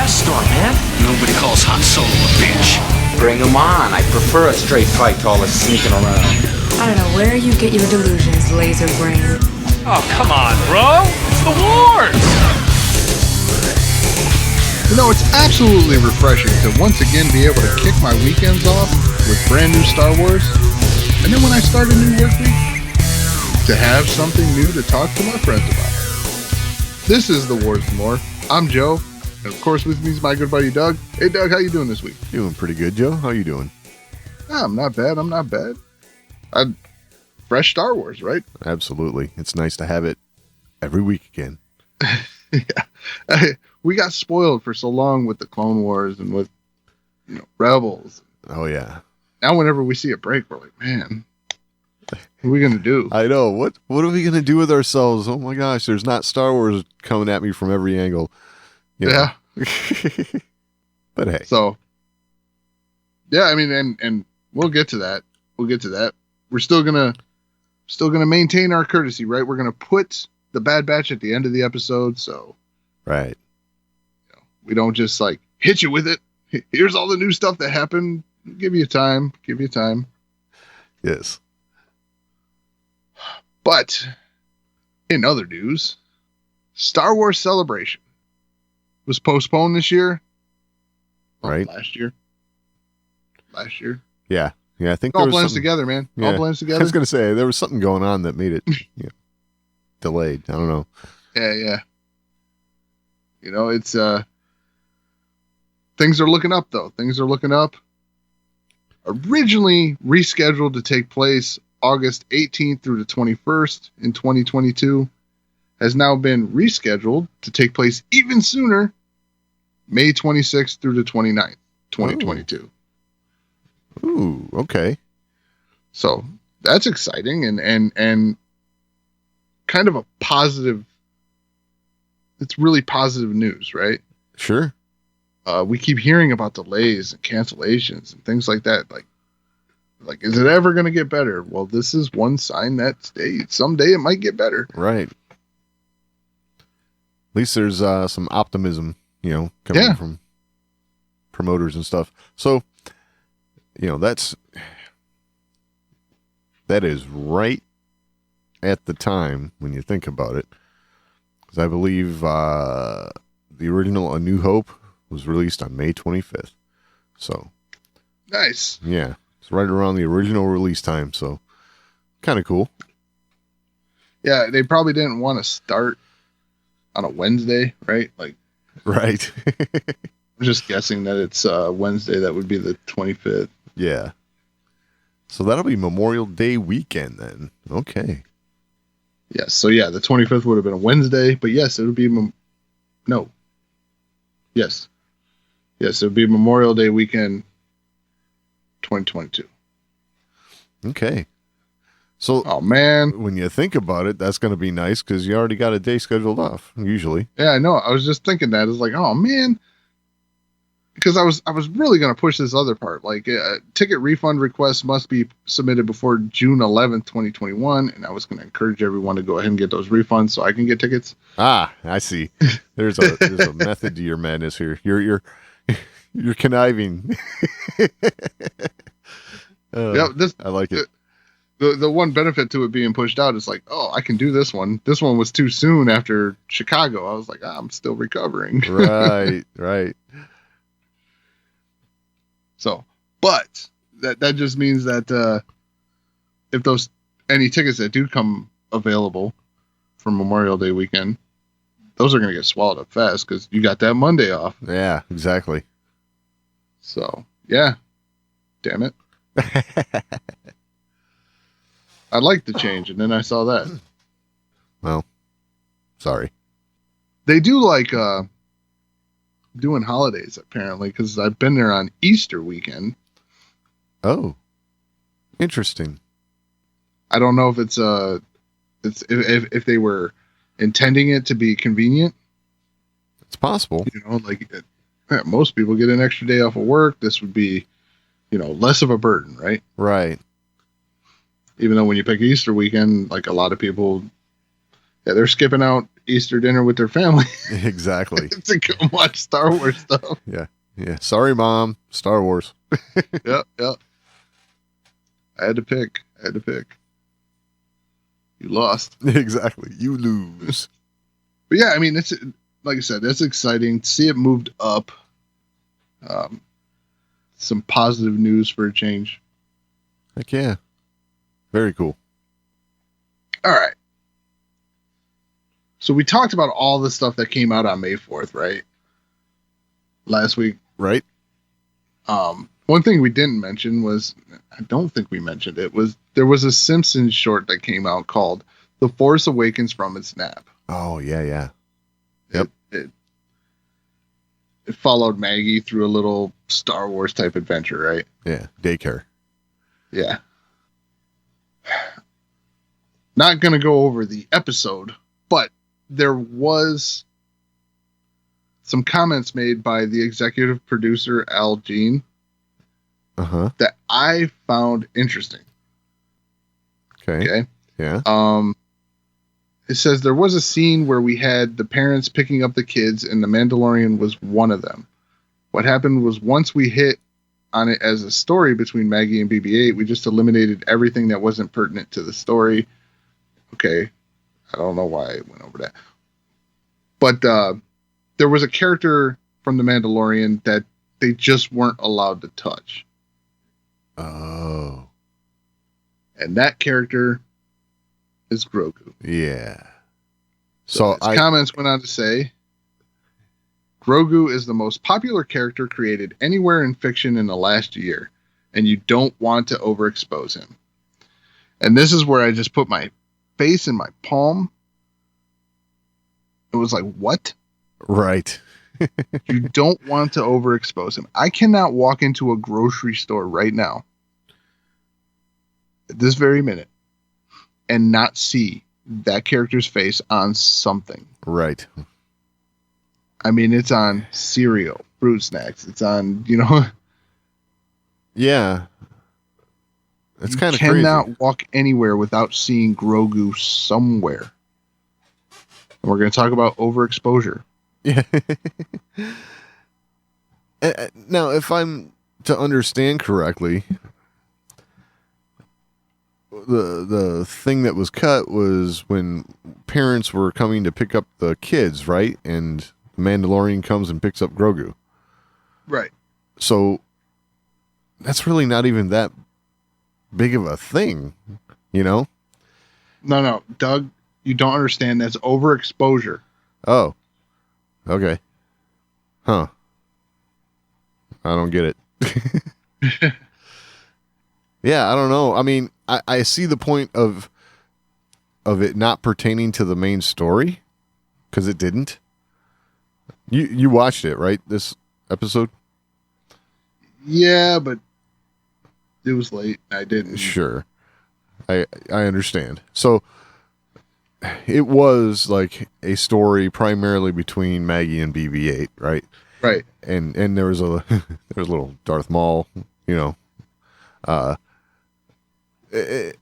dust storm, man. Nobody calls Han Solo a bitch. Bring him on. I prefer a straight fight to all this sneaking around. I don't know where you get your delusions, laser brain. Oh, come on, bro. It's the wars. You know, it's absolutely refreshing to once again be able to kick my weekends off with brand new Star Wars. And then when I start a new work week, to have something new to talk to my friends about. This is The Wars and More. I'm Joe. And of course with me is my good buddy Doug. Hey Doug, how you doing this week? Doing pretty good, Joe. How you doing? I'm not bad. Fresh Star Wars, right? Absolutely. It's nice to have it every week again. Yeah. We got spoiled for so long with the Clone Wars and with, Rebels. Oh, yeah. Now whenever we see a break, we're like, man, what are we going to do? I know. What are we going to do with ourselves? Oh, my gosh. There's not Star Wars coming at me from every angle. Yeah. But hey. So, yeah, I mean, and we'll get to that. We're still going to maintain our courtesy, right? We're going to put the Bad Batch at the end of the episode. So, right. We don't just like hit you with it. Here's all the new stuff that happened. Give you time. Yes. But in other news, Star Wars Celebration was postponed this year. Right. Last year. Yeah. Yeah. I think it all blends together, man. Yeah. All blends together. I was going to say there was something going on that made it delayed. I don't know. Yeah. It's things are looking up though. Originally rescheduled to take place August 18th through the 21st in 2022, has now been rescheduled to take place even sooner, May 26th through the 29th, 2022. Ooh, okay. So that's exciting and kind of a positive. It's really positive news, right? Sure. We keep hearing about delays and cancellations and things like that. Like, is it ever going to get better? Well, this is one sign that someday it might get better. Right. At least there's some optimism, coming from promoters and stuff. So, that is right at the time when you think about it. Because I believe the original A New Hope was released on May 25th. So, nice. Yeah. It's right around the original release time. So, kind of cool. Yeah. They probably didn't want to start on a Wednesday, right? Right. I'm just guessing that it's Wednesday. That would be the 25th. Yeah. So, that'll be Memorial Day weekend then. Okay. Yes. So, yeah, the 25th would have been a Wednesday. But, yes, it would be... Yes. Yes, it would be Memorial Day weekend 2022. Okay. So, oh man, when you think about it, that's going to be nice because you already got a day scheduled off, usually. Yeah, I know. I was just thinking that. It's like, oh man, because I was really going to push this other part. Like, ticket refund requests must be submitted before June 11th, 2021. And I was going to encourage everyone to go ahead and get those refunds so I can get tickets. Ah, I see. There's a method to your madness here. You're conniving. Yeah, I like it. The one benefit to it being pushed out is like, oh, I can do this one. This one was too soon after Chicago. I was like, I'm still recovering. Right. So, but that just means that if any tickets that do come available for Memorial Day weekend, those are going to get swallowed up fast because you got that Monday off. Yeah, exactly. So, yeah. Damn it. I'd like to change, and then I saw that. Well, sorry. They do like doing holidays, apparently, because I've been there on Easter weekend. Oh, interesting. I don't know if it's if they were intending it to be convenient. It's possible. Most people get an extra day off of work. This would be, less of a burden, right? Right. Even though when you pick Easter weekend, like a lot of people, Yeah, they're skipping out Easter dinner with their family Exactly. to go watch Star Wars stuff. Yeah. Sorry, Mom. Star Wars. Yep. I had to pick. You lost. Exactly. You lose. But yeah, I mean, it's like I said, it's exciting to see it moved up. Some positive news for a change. Heck yeah. Very cool. All right. So we talked about all the stuff that came out on May 4th, right? Last week. Right. One thing we didn't mention was, I don't think we mentioned it, was there was a Simpsons short that came out called The Force Awakens from its nap. Oh, yeah. Yep. It followed Maggie through a little Star Wars type adventure, right? Yeah. Daycare. Yeah. Not going to go over the episode, but there was some comments made by the executive producer, Al Jean, that I found interesting. Okay. Yeah. It says there was a scene where we had the parents picking up the kids and the Mandalorian was one of them. What happened was once we hit on it as a story between Maggie and BB-8, we just eliminated everything that wasn't pertinent to the story. Okay. I don't know why I went over that. But there was a character from the Mandalorian that they just weren't allowed to touch. Oh. And that character is Grogu. Yeah. So comments went on to say, Grogu is the most popular character created anywhere in fiction in the last year, and you don't want to overexpose him. And this is where I just put my face in my palm. It was like, what? Right. You don't want to overexpose him. I cannot walk into a grocery store right now, at this very minute, and not see that character's face on something. Right. I mean, it's on cereal, fruit snacks. It's on, Yeah. It's kind of crazy. crazy. Cannot walk anywhere without seeing Grogu somewhere. And we're going to talk about overexposure. Yeah. Now, if I'm to understand correctly, the thing that was cut was when parents were coming to pick up the kids, right? And the Mandalorian comes and picks up Grogu. Right. So that's really not even that big of a thing, No, Doug, you don't understand. That's overexposure. Oh, okay. Huh. I don't get it. Yeah, I don't know. I mean, I see the point of it not pertaining to the main story, because it didn't. You watched it, right? This episode? Yeah, but it was late. I didn't. Sure. I understand. So it was like a story primarily between Maggie and BB-8, right? Right. And there was a little Darth Maul, it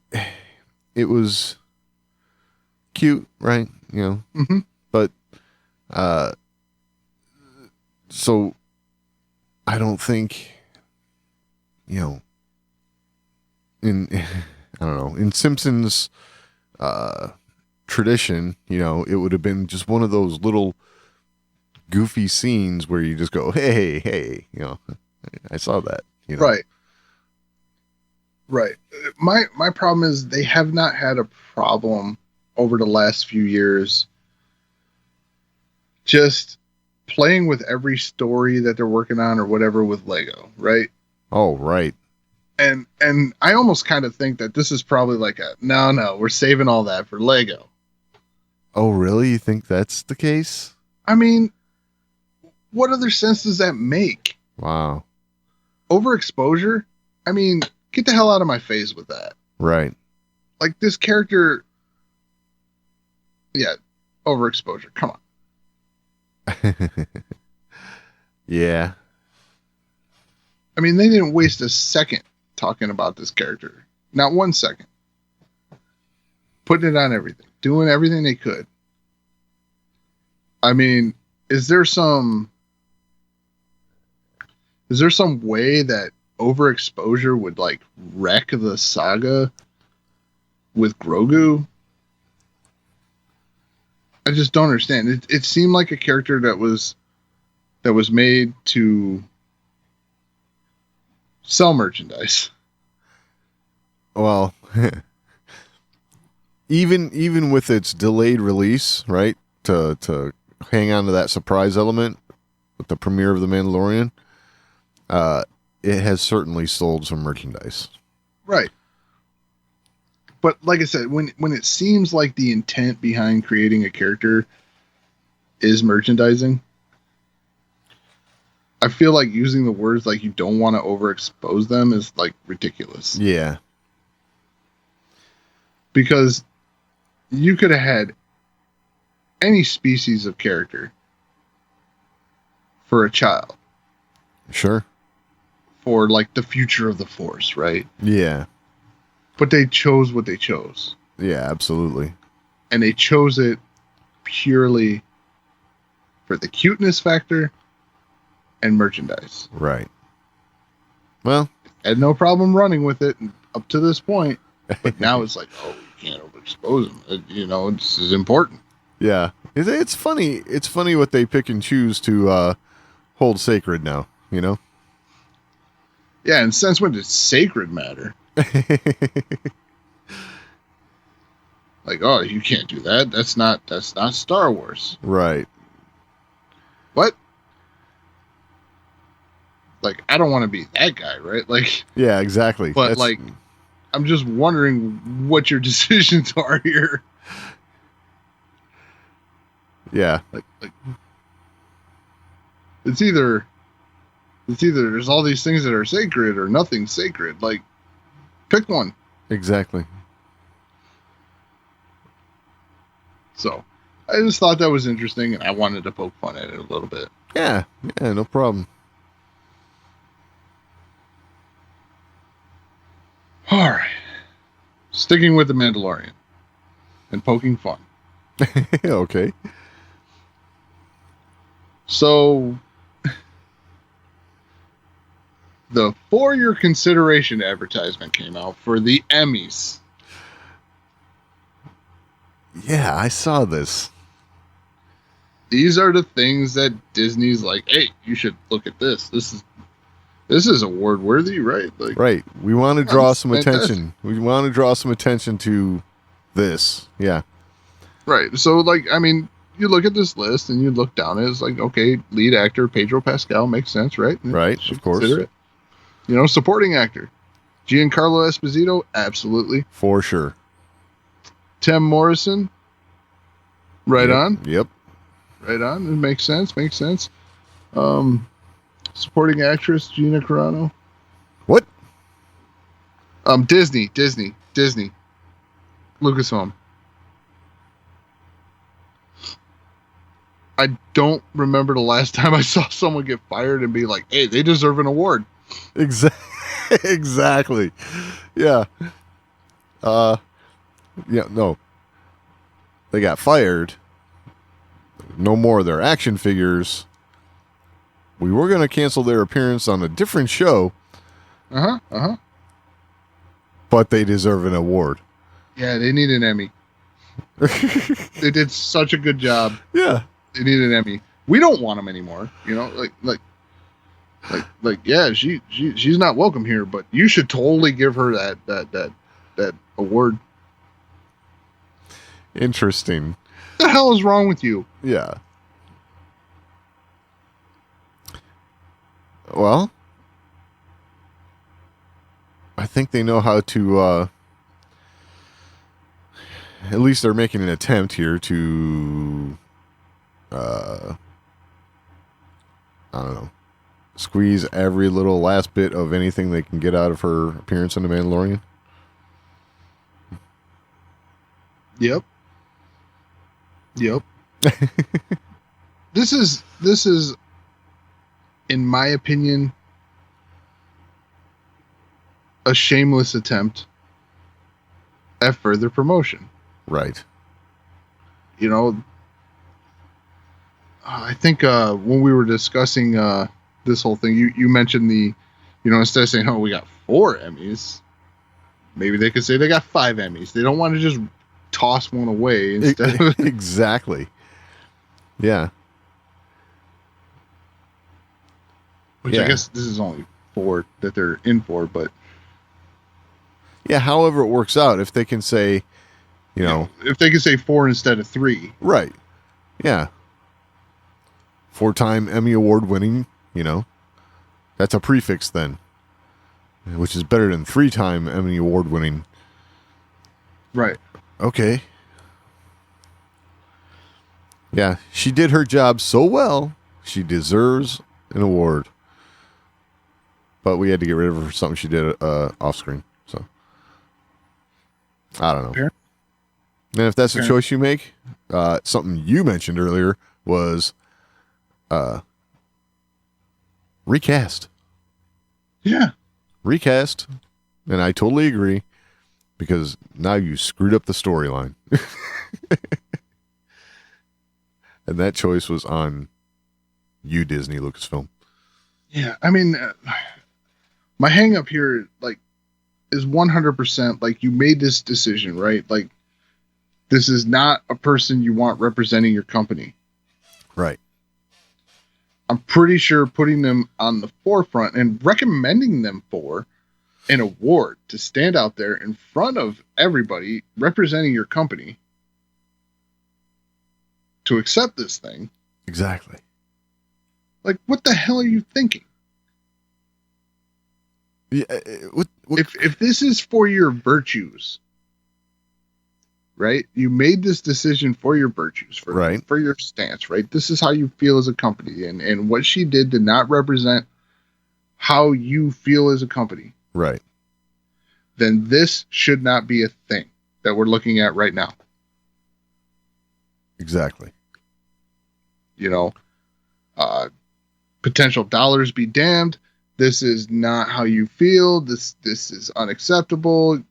was cute, right? Mm-hmm. But so I don't think, in I don't know, in Simpsons tradition, it would have been just one of those little goofy scenes where you just go, hey, I saw that, Right. My problem is they have not had a problem over the last few years just playing with every story that they're working on or whatever with Lego, right? Oh, right. And I almost kind of think that this is probably like no, we're saving all that for Lego. Oh, really? You think that's the case? I mean, what other sense does that make? Wow. Overexposure? I mean, get the hell out of my face with that. Right. Like this character. Yeah. Overexposure. Come on. Yeah. I mean, they didn't waste a second talking about this character. Not 1 second. Putting it on everything. Doing everything they could. I mean, is there some way that overexposure would like wreck the saga with Grogu? I just don't understand. It seemed like a character that was made to sell merchandise. Well, even with its delayed release, right? To hang on to that surprise element with the premiere of The Mandalorian, it has certainly sold some merchandise. Right. But like I said, when it seems like the intent behind creating a character is merchandising, I feel like using the words like you don't want to overexpose them is like ridiculous. Yeah. Because you could have had any species of character for a child. Sure. For like the future of the Force, right? Yeah. But they chose what they chose. Yeah, absolutely. And they chose it purely for the cuteness factor and merchandise. Right. Well, had no problem running with it up to this point. But now it's like, oh, you can't overexpose them. You know, this is important. Yeah. It's funny. It's funny what they pick and choose to hold sacred now, you know? Yeah, and since when does sacred matter? Like, oh, you can't do that. That's not Star Wars. Right. What? Like, I don't want to be that guy, right? Like, yeah, exactly. But like, I'm just wondering what your decisions are here. Yeah. Like it's either there's all these things that are sacred or nothing sacred. Like, pick one. Exactly. So, I just thought that was interesting, and I wanted to poke fun at it a little bit. Yeah, no problem. All right. Sticking with The Mandalorian and poking fun. Okay. So, the For Your Consideration advertisement came out for the Emmys. Yeah, I saw this. These are the things that Disney's like, hey, you should look at this. This is award worthy, right? Like, right. We want to draw some fantastic. attention. We want to draw some attention to this. Yeah. Right. So, like, I mean, you look at this list and you look down it, it's like, okay, lead actor Pedro Pascal makes sense, right? Right, Should of course. consider it. You know, supporting actor Giancarlo Esposito, absolutely. For sure. Tim Morrison, right Yep. on. Yep. Right on. It makes sense. Supporting actress Gina Carano. What? Disney. Lucasfilm. I don't remember the last time I saw someone get fired and be like, hey, they deserve an award. Exactly. Yeah. Yeah, no. They got fired. No more of their action figures. We were going to cancel their appearance on a different show. But they deserve an award. Yeah, they need an Emmy. They did such a good job. Yeah. They need an Emmy. We don't want them anymore. You know, like yeah, she's not welcome here, but you should totally give her that award. Interesting. What the hell is wrong with you? Yeah. Well, I think they know how to, at least they're making an attempt here to, I don't know, squeeze every little last bit of anything they can get out of her appearance in The Mandalorian. Yep. This is, in my opinion, a shameless attempt at further promotion. Right. You know, I think when we were discussing this whole thing, you mentioned instead of saying, "Oh, we got 4 Emmys," maybe they could say they got 5 Emmys. They don't want to just toss one away instead of exactly. Yeah. Which I guess this is only 4 that they're in for, but yeah. However it works out, if they can say, if they can say 4 instead of 3, right? Yeah. 4-time Emmy Award winning, that's a prefix then, which is better than 3-time Emmy Award winning. Right. Okay. Yeah, she did her job so well, she deserves an award. But we had to get rid of her for something she did off screen. So I don't know. Fair. And if that's the choice you make, something you mentioned earlier was recast. Yeah. Recast. And I totally agree, because now you screwed up the storyline. And that choice was on you, Disney, Lucasfilm. Yeah, I mean, my hang up here, is 100%, you made this decision, right? This is not a person you want representing your company. Right. I'm pretty sure putting them on the forefront and recommending them for an award to stand out there in front of everybody representing your company to accept this thing. Exactly. What the hell are you thinking? Yeah. What? If this is for your virtues, right? You made this decision for your virtues, for your stance, right? This is how you feel as a company, and what she did not represent how you feel as a company. Right. Then this should not be a thing that we're looking at right now. Exactly. Potential dollars be damned. This is not how you feel. This is unacceptable.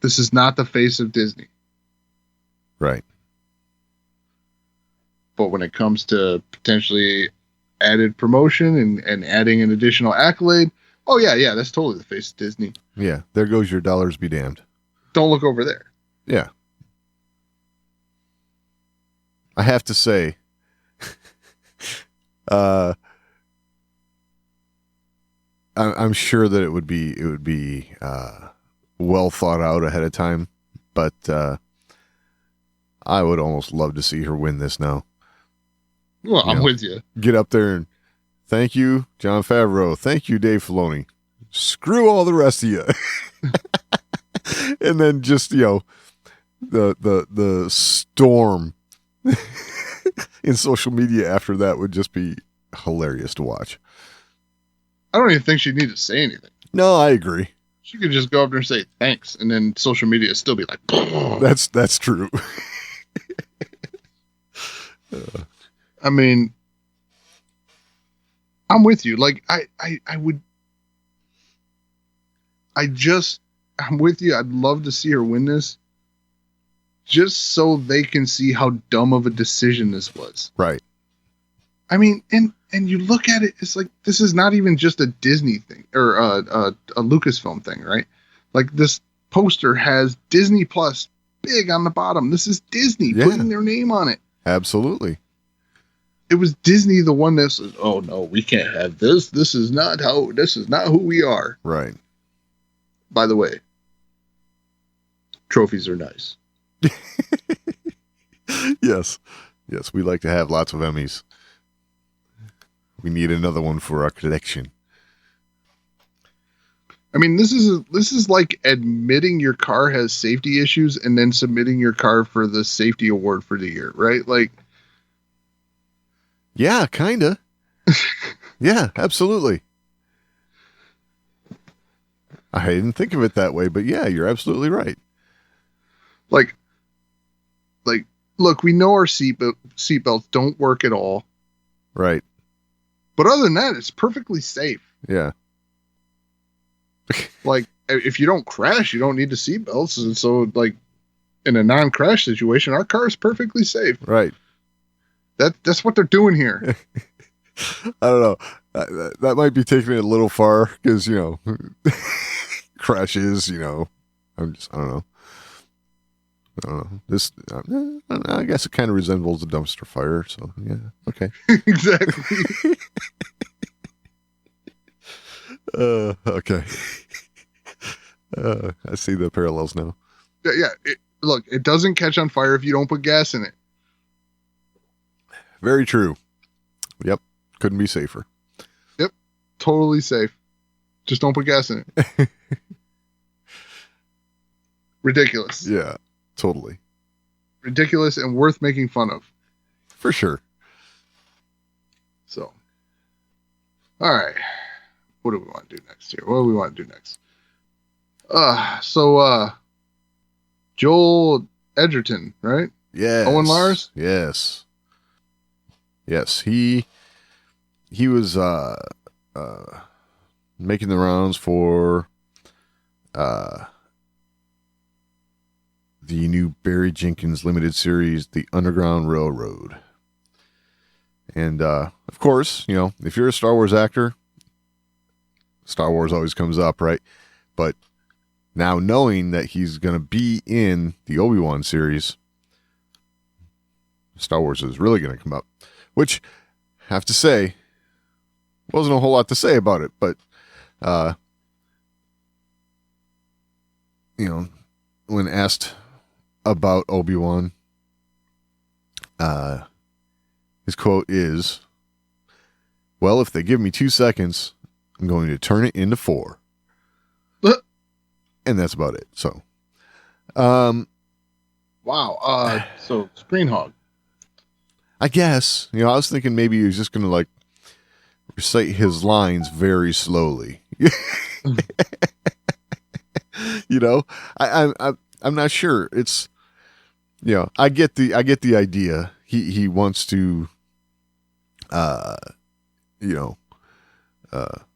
This is not the face of Disney. Right. But when it comes to potentially added promotion and adding an additional accolade, oh yeah, that's totally the face of Disney. Yeah, there goes your dollars be damned. Don't look over there. Yeah. I have to say, I'm sure that it would be well thought out ahead of time, but I would almost love to see her win this now. Well, I'm with you. Get up there and thank you, Jon Favreau. Thank you, Dave Filoni. Screw all the rest of you. And then just, the storm in social media after that would just be hilarious to watch. I don't even think she'd need to say anything. No, I agree. She could just go up there and say thanks, and then social media still be like, that's true. I mean, I'm with you. I'm with you. I'd love to see her win this, just so they can see how dumb of a decision this was. Right. I mean, and you look at it, it's this is not even just a Disney thing or a Lucasfilm thing, right? This poster has Disney Plus big on the bottom. This is Disney putting their name on it. Absolutely. It was Disney, the one that says, "Oh no, we can't have this. This is not who we are." Right. By the way, trophies are nice. Yes, we like to have lots of Emmys. We need another one for our collection. I mean, this is like admitting your car has safety issues and then submitting your car for the safety award for the year, right? Yeah, kinda. Yeah, absolutely. I didn't think of it that way, but yeah, you're absolutely right. Look, we know our seatbelts don't work at all. Right. But other than that, it's perfectly safe. Yeah. If you don't crash, you don't need the seatbelts. And so, in a non-crash situation, our car is perfectly safe. Right. That's what they're doing here. I don't know. That might be taking it a little far because, crashes, I don't know. This, I guess it kind of resembles a dumpster fire. So, yeah. Okay. Exactly. Okay. I see the parallels now. Yeah. Look, it doesn't catch on fire if you don't put gas in it. Very true. Yep. Couldn't be safer. Yep. Totally safe. Just don't put gas in it. Ridiculous. Yeah, totally. Ridiculous and worth making fun of. For sure. So, all right. What do we want to do next here? What do we want to do next? Joel Edgerton, right? Yes. Owen Lars? Yes. Yes. He was making the rounds for the new Barry Jenkins limited series, The Underground Railroad. And of course, if you're a Star Wars actor, Star Wars always comes up, right? But now knowing that he's going to be in the Obi-Wan series, Star Wars is really going to come up. Which, I have to say, wasn't a whole lot to say about it, but, when asked about Obi-Wan, his quote is, "Well, if they give me 2 seconds, I'm going to turn it into 4. And that's about it. So, wow. So Screen Hog. I guess, I was thinking maybe he was just going to recite his lines very slowly. I'm not sure. It's, I get the idea. He wants to,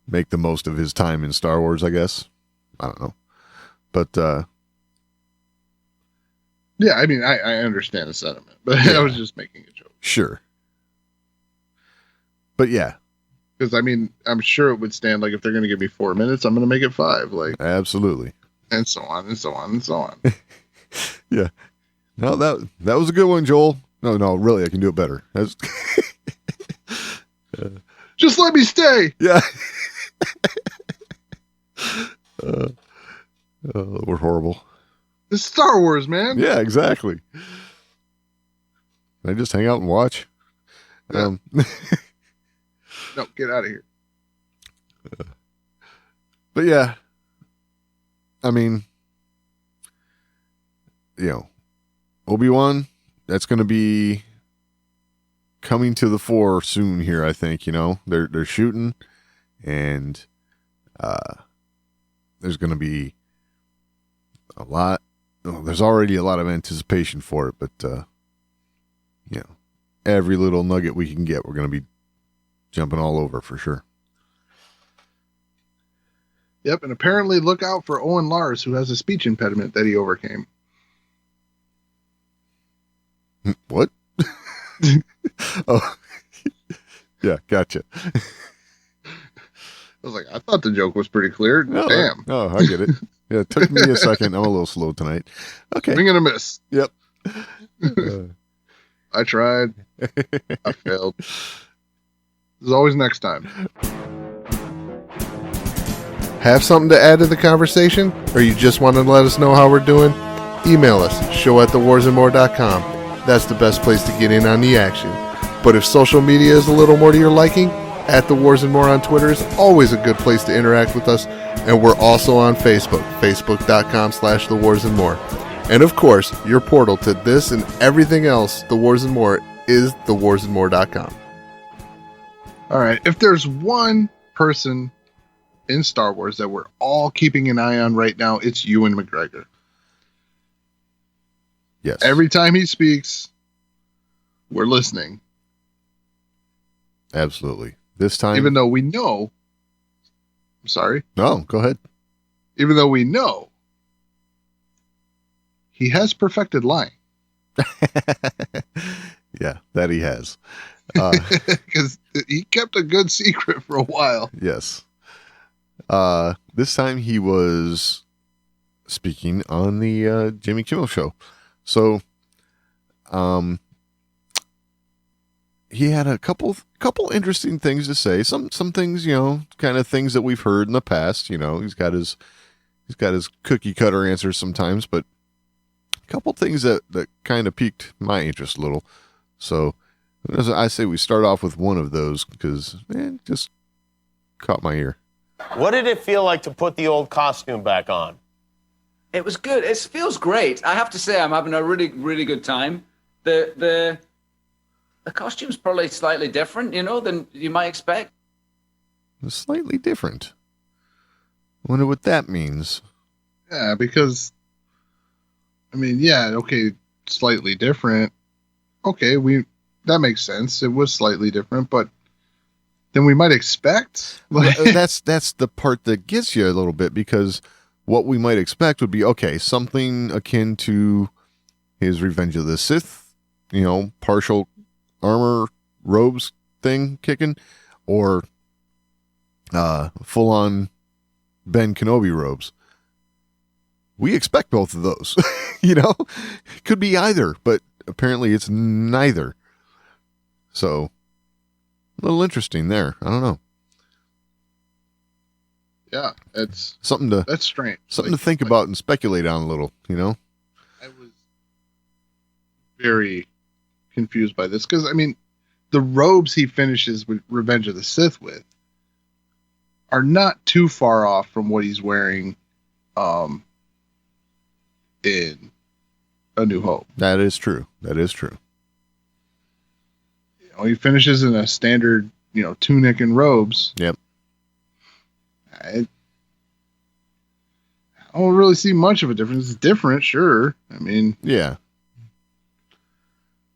make the most of his time in Star Wars, I guess. I don't know. But, yeah, I mean, I understand the sentiment, but yeah. I was just making a joke. Sure. But yeah. Because, I mean, I'm sure it would stand, if they're going to give me 4 minutes, I'm going to make it 5. Absolutely. And so on, and so on, and so on. Yeah. No, that was a good one, Joel. No, really, I can do it better. Just let me stay. Yeah. We're horrible. It's Star Wars, man. Yeah, exactly. I just hang out and watch. Yeah. No, get out of here. But yeah, I mean, Obi-Wan, that's going to be coming to the fore soon here, I think. They're shooting, and there's going to be a lot. There's already a lot of anticipation for it, but every little nugget we can get, we're going to be jumping all over for sure. Yep, and apparently look out for Owen Lars, who has a speech impediment that he overcame. What? Oh, yeah, gotcha. I was like, I thought the joke was pretty clear. No, Damn. Oh, I get it. Yeah, it took me a second. I'm a little slow tonight. Okay. Swing and a miss. Yep. I tried. I failed. There's always next time. Have something to add to the conversation? Or you just want to let us know how we're doing? Email us, show@thewarsandmore.com. That's the best place to get in on the action. But if social media is a little more to your liking, @TheWarsAndMore on Twitter is always a good place to interact with us. And we're also on Facebook, facebook.com/TheWarsAndMore. And of course, your portal to this and everything else, The Wars and More, is thewarsandmore.com. All right. If there's one person in Star Wars that we're all keeping an eye on right now, it's Ewan McGregor. Yes. Every time he speaks, we're listening. Absolutely. This time. Even though we know. I'm sorry. No, go ahead. Even though we know he has perfected lying. Yeah, that he has. Because he kept a good secret for a while. Yes. This time he was speaking on the Jimmy Kimmel show. So, he had a couple interesting things to say. Some things, kind of things that we've heard in the past. He's got his cookie cutter answers sometimes, but a couple things that kind of piqued my interest a little. So, as I say, we start off with one of those because it just caught my ear. What did it feel like to put the old costume back on? It was good. It feels great. I have to say, I'm having a really, really good time. The costume's probably slightly different, than you might expect. It's slightly different. I wonder what that means. Yeah, because, okay, slightly different. Okay, that makes sense. It was slightly different, but than we might expect. That's the part that gets you a little bit, because what we might expect would be, okay, something akin to his Revenge of the Sith, partial armor robes thing kicking, or full-on Ben Kenobi robes. We expect both of those. Could be either, but apparently it's neither. So, a little interesting there. I don't know. Yeah, that's strange. Something to think about and speculate on a little, I was very confused by this because, the robes he finishes with Revenge of the Sith with are not too far off from what he's wearing in A New Hope. That is true. He finishes in a standard, tunic and robes. Yep. I don't really see much of a difference. It's different, sure. Yeah.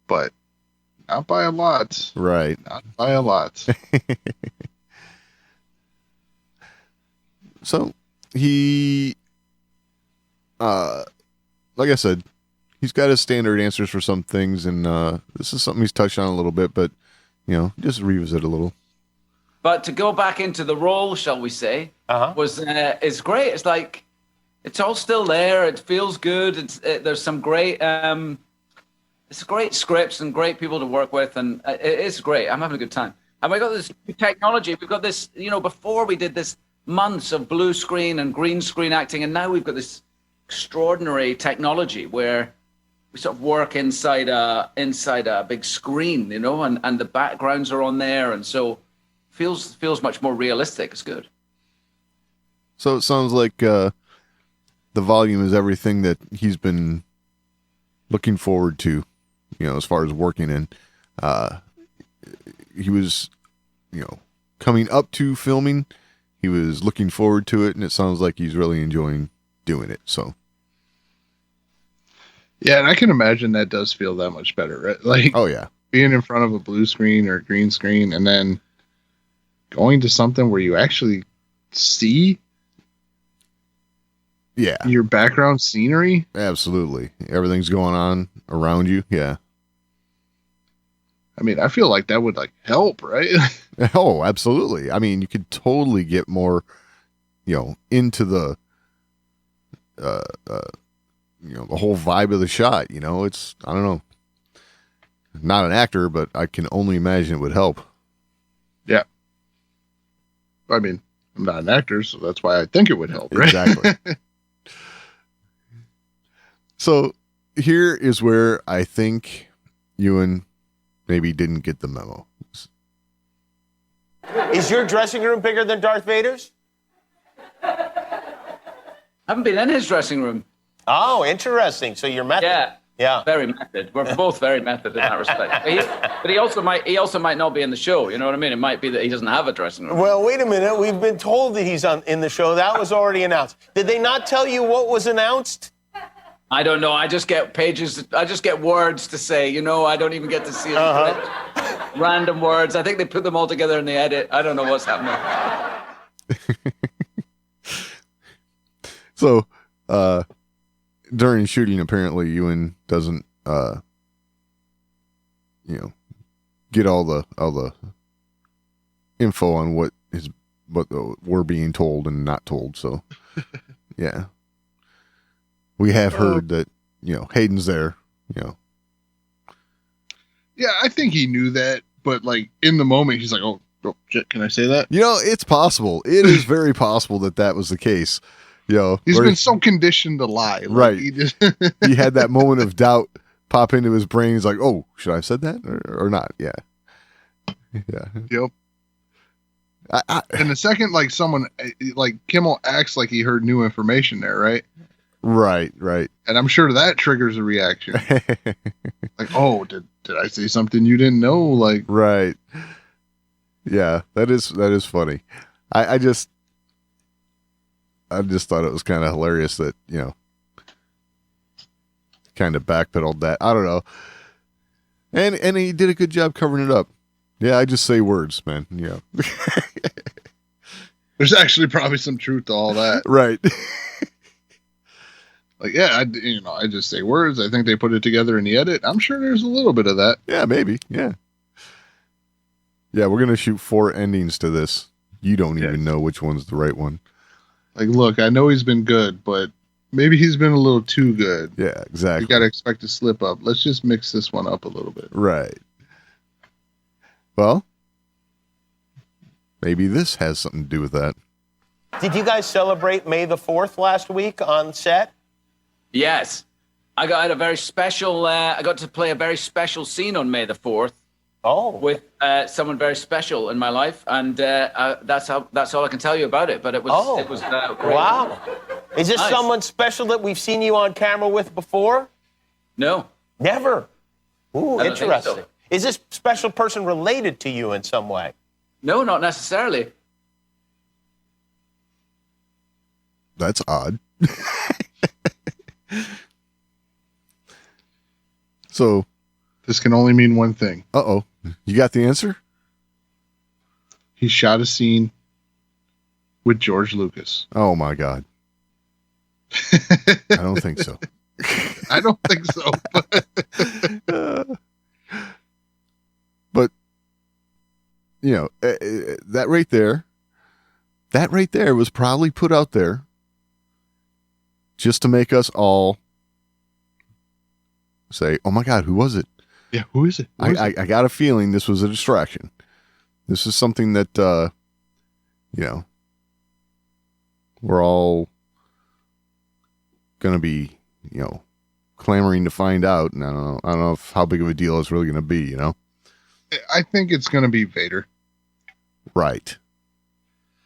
But not by a lot. Right. Not by a lot. So he, like I said, he's got his standard answers for some things, and this is something he's touched on a little bit, but just revisit a little. But to go back into the role, shall we say, it's great. It's like it's all still there. It feels good. There's some great, it's great scripts and great people to work with, and it is great. I'm having a good time. And we got this new technology. We've got this, before we did this months of blue screen and green screen acting, and now we've got this extraordinary technology where we sort of work inside a big screen, and the backgrounds are on there, and so feels much more realistic. It's good. So it sounds like the volume is everything that he's been looking forward to, as far as working in. He was, coming up to filming. He was looking forward to it, and it sounds like he's really enjoying doing it. So. Yeah, and I can imagine that does feel that much better, right? Like, oh yeah, being in front of a blue screen or green screen, and then going to something where you actually see, your background scenery. Absolutely, everything's going on around you. Yeah, I feel like that would help, right? Oh, absolutely. You could totally get more, into the the whole vibe of the shot. It's, I don't know, not an actor, but I can only imagine it would help. Yeah. I'm not an actor, so that's why I think it would help, right? Exactly. So here is where I think Ewan maybe didn't get the memo. Is your dressing room bigger than Darth Vader's? I haven't been in his dressing room. Oh, interesting. So you're method. Yeah. Very method. We're both very method in that respect. But he also might not be in the show. You know what I mean? It might be that he doesn't have a dressing room. Well, wait a minute. We've been told that he's in the show. That was already announced. Did they not tell you what was announced? I don't know. I just get pages. I just get words to say. I don't even get to see it. Random words. I think they put them all together in the edit. I don't know what's happening. So, during shooting, apparently Ewan doesn't, get all the info on what we're being told and not told. So, yeah, we have heard that, Hayden's there, Yeah, I think he knew that, but like in the moment, he's like, oh shit, can I say that? It's possible. It is very possible that was the case. He's been so conditioned to lie. Like, right. He had that moment of doubt pop into his brain. He's like, oh, should I have said that or not? Yeah. Yeah. Yep. And the second, like someone like Kimmel acts like he heard new information there, right? Right. And I'm sure that triggers a reaction. Like, oh, did I say something you didn't know? Like, right. Yeah, that is funny. I just thought it was kind of hilarious that, kind of backpedaled that. I don't know. And he did a good job covering it up. Yeah, I just say words, man. Yeah. There's actually probably some truth to all that. Right. Like, yeah, I just say words. I think they put it together in the edit. I'm sure there's a little bit of that. Yeah, maybe. Yeah. Yeah, we're going to shoot 4 endings to this. You don't even know which one's the right one. Like, look, I know he's been good, but maybe he's been a little too good. Yeah, exactly. You got to expect to slip up. Let's just mix this one up a little bit. Right. Well, maybe this has something to do with that. Did you guys celebrate May the 4th last week on set? Yes. I had a very special, I got to play a very special scene on May the 4th. Oh. With someone very special in my life. And that's all I can tell you about it. But it was great. Wow. Is this someone special that we've seen you on camera with before? No. Never? Ooh, interesting. So. Is this special person related to you in some way? No, not necessarily. That's odd. So, this can only mean one thing. Uh-oh. You got the answer? He shot a scene with George Lucas. Oh, my God. I don't think so. I don't think so. But, that right there was probably put out there just to make us all say, oh, my God, who was it? Yeah, who is it? I got a feeling this was a distraction. This is something that, we're all going to be, clamoring to find out. And I don't know how big of a deal it's really going to be, I think it's going to be Vader. Right.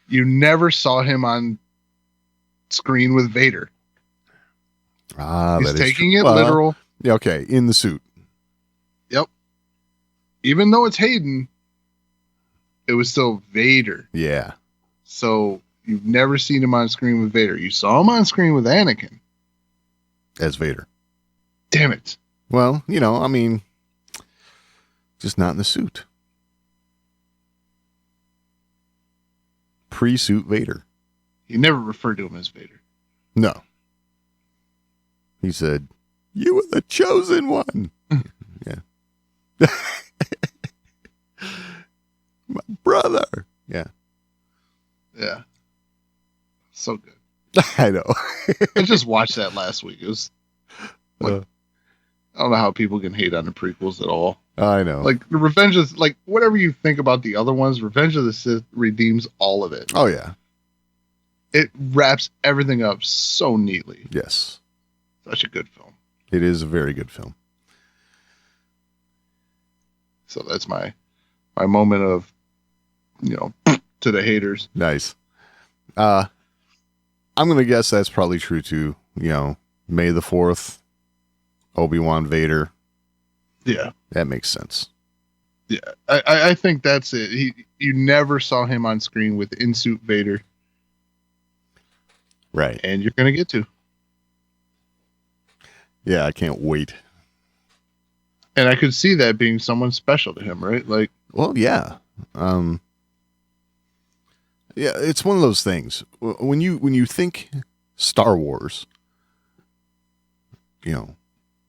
You never saw him on screen with Vader. He's taking it literal. Yeah, okay, in the suit. Yep. Even though it's Hayden, it was still Vader. Yeah. So you've never seen him on screen with Vader. You saw him on screen with Anakin. As Vader. Damn it. Well, just not in the suit. Pre-suit Vader. He never referred to him as Vader. No. He said, "You were the chosen one." Yeah. My brother. Yeah. Yeah. So good. I know. I just watched that last week. It was like, I don't know how people can hate on the prequels at all. I know. Like, Revenge of, like, whatever you think about the other ones, Revenge of the Sith redeems all of it. Oh, yeah. It wraps everything up so neatly. Yes. Such a good film. It is a very good film. So that's my moment of, to the haters. Nice. I'm going to guess that's probably true too. May the 4th, Obi-Wan Vader. Yeah. That makes sense. Yeah. I think that's it. You never saw him on screen with in-suit Vader. Right. And you're going to get to. Yeah, I can't wait. And I could see that being someone special to him, right? Like, well, yeah. Yeah, it's one of those things. When you think Star Wars,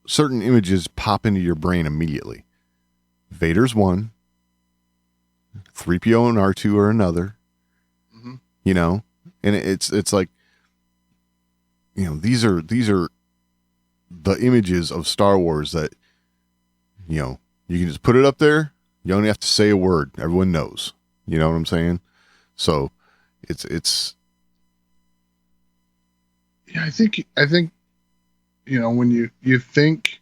certain images pop into your brain immediately. Vader's one, 3PO and R2 are another. Mhm. You know, and it's like, you know, these are the images of Star Wars that, you know, you can just put it up there. You don't have to say a word. Everyone knows. You know what I'm saying? So it's Yeah, I think, you know, when you think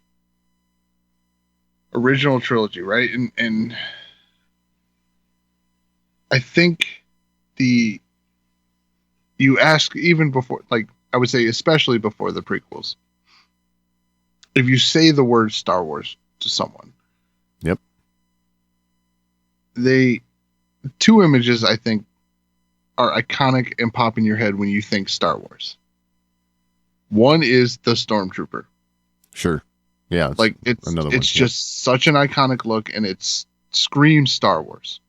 original trilogy, right? And I think you ask even before, like, I would say especially before the prequels, if you say the word Star Wars to someone, yep. Two images I think are iconic and pop in your head when you think Star Wars. One is the Stormtrooper. Sure. Yeah. It's just such an iconic look, and it screams Star Wars.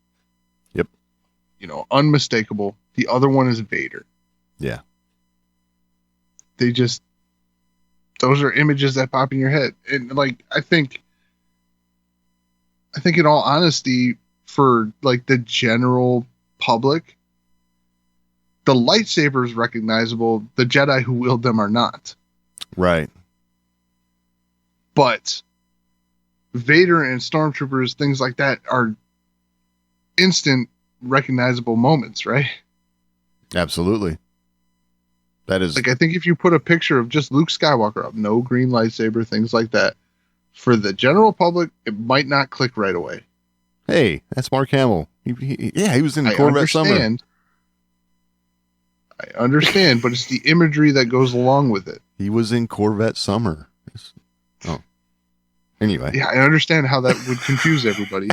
Yep. You know, unmistakable. The other one is Vader. Yeah. Those are images that pop in your head. And like, I think in all honesty, for like the general public, the lightsaber is recognizable. The Jedi who wield them are not. Right. But Vader and Stormtroopers, things like that, are instant recognizable moments, right? Absolutely. That is, like, I think if you put a picture of just Luke Skywalker up, no green lightsaber, things like that, for the general public, it might not click right away. Hey, that's Mark Hamill. He was in Corvette Summer. I understand, but it's the imagery that goes along with it. He was in Corvette Summer. Oh. Anyway. Yeah, I understand how that would confuse everybody.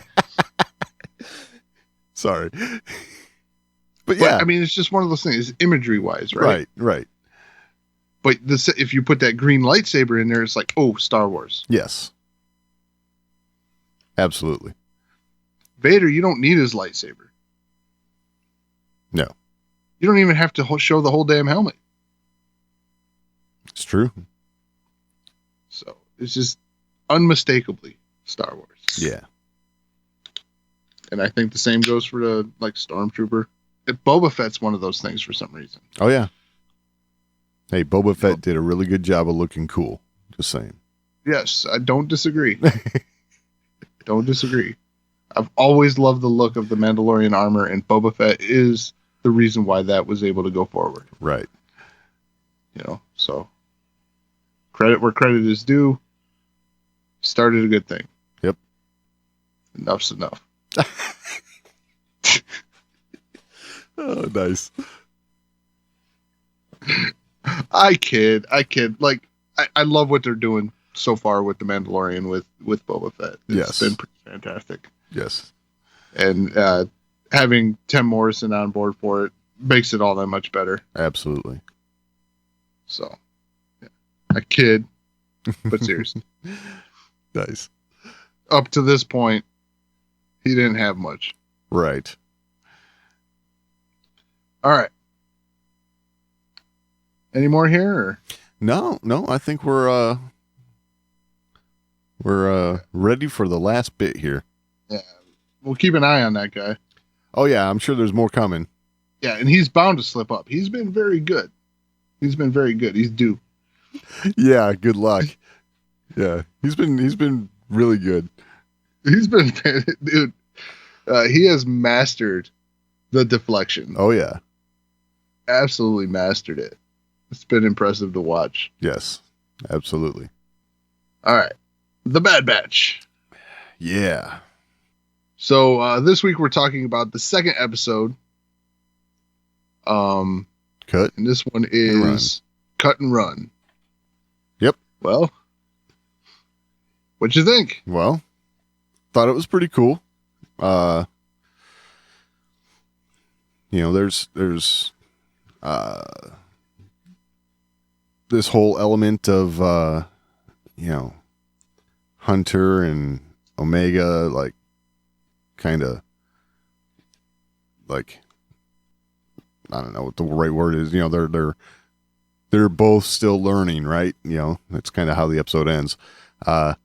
Sorry. But yeah. I mean, it's just one of those things, imagery-wise, right? Right. But if you put that green lightsaber in there, it's like, oh, Star Wars. Yes. Absolutely. Vader, you don't need his lightsaber. No. You don't even have to show the whole damn helmet. It's true. So, it's just unmistakably Star Wars. Yeah. And I think the same goes for the, like, Stormtrooper. Boba Fett's one of those things for some reason. Oh, yeah. Hey, Boba Fett did a really good job of looking cool. Just saying. Yes, I don't disagree. Don't disagree. I've always loved the look of the Mandalorian armor, and Boba Fett is the reason why that was able to go forward. Right. You know, so credit where credit is due. Started a good thing. Yep. Enough's enough. Oh, nice. I kid. Like, I love what they're doing so far with the Mandalorian with Boba Fett. It's been pretty fantastic. Yes. And having Tim Morrison on board for it makes it all that much better. Absolutely. So, yeah. I kid, but seriously. Nice. Up to this point, he didn't have much. Right. All right. Any more here? Or? No. I think we're ready for the last bit here. Yeah. We'll keep an eye on that guy. Oh yeah, I'm sure there's more coming. Yeah, and he's bound to slip up. He's been very good. He's due. Yeah, good luck. Yeah, he's been really good. Dude. He has mastered the deflection. Oh yeah. Absolutely mastered it. It's been impressive to watch. Yes, absolutely. All right. The Bad Batch. Yeah. So this week we're talking about the second episode. Cut. And this one is Cut and Run. Yep. Well, what'd you think? Well, thought it was pretty cool. You know, there's this whole element of you know, Hunter and Omega, like, kind of, like, I don't know what the right word is. You know, they're both still learning, right? You know, that's kind of how the episode ends. But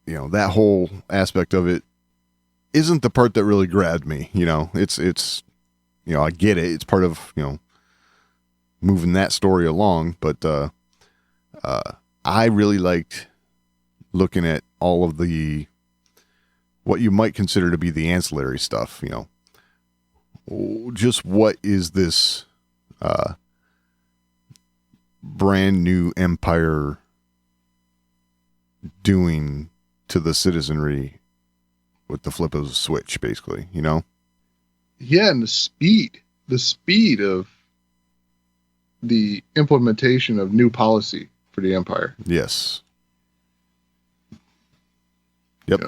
that whole aspect of it isn't the part that really grabbed me. It's I get it. It's part of, moving that story along, but I really liked looking at all of what you might consider to be the ancillary stuff, just what is this brand new empire doing to the citizenry with the flip of the switch, basically, Yeah, and the speed of the implementation of new policy for the empire. Yes. Yep.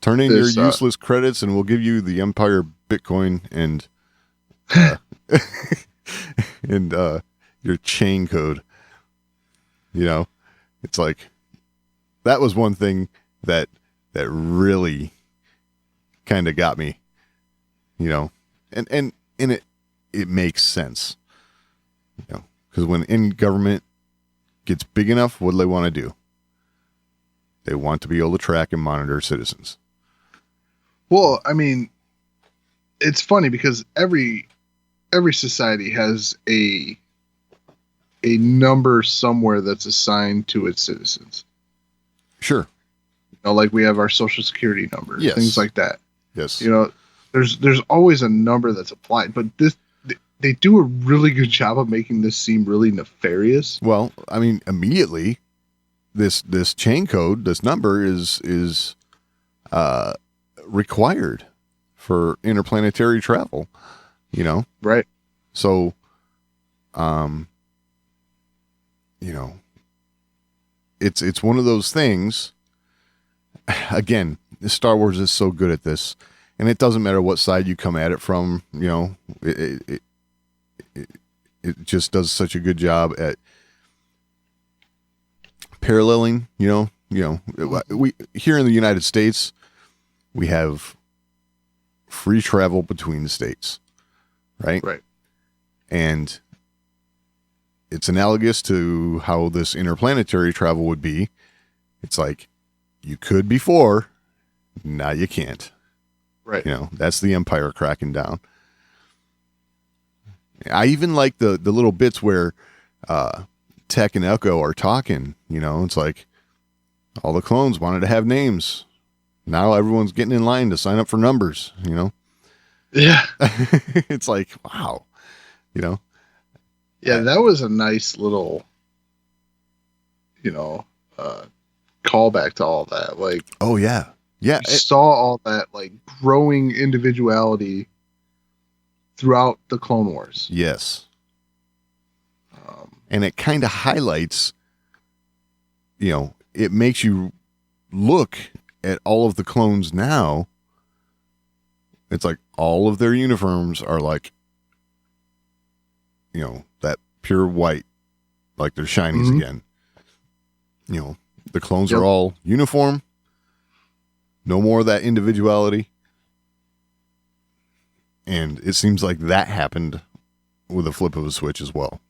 Turn in your useless credits and we'll give you the Empire Bitcoin and and your chain code. It's like that was one thing that really kind of got me. And it makes sense. Because when in government gets big enough, what do they want to do? They want to be able to track and monitor citizens. Well, I mean, it's funny because every society has a number somewhere that's assigned to its citizens. Sure. Like we have our social security number, yes. Things like that. Yes. There's always a number that's applied, but they do a really good job of making this seem really nefarious. Well, I mean, immediately this chain code, this number is required for interplanetary travel, Right. So, it's one of those things. Again, Star Wars is so good at this, and it doesn't matter what side you come at it from. It just does such a good job at paralleling. We here in the United States, we have free travel between the states, right? Right. And it's analogous to how this interplanetary travel would be. It's like you could before, now you can't. Right. That's the Empire cracking down. I even like the little bits where Tech and Echo are talking. It's like all the clones wanted to have names. Now everyone's getting in line to sign up for numbers. Yeah. It's like, wow. Yeah, that was a nice little, callback to all that. Like, oh yeah, yeah. We saw all that like growing individuality throughout the Clone Wars. Yes. And it kind of highlights, it makes you look at all of the clones now. It's like all of their uniforms are like, that pure white, like they're shinies again. The clones are all uniform. No more of that individuality. And it seems like that happened with a flip of a switch as well.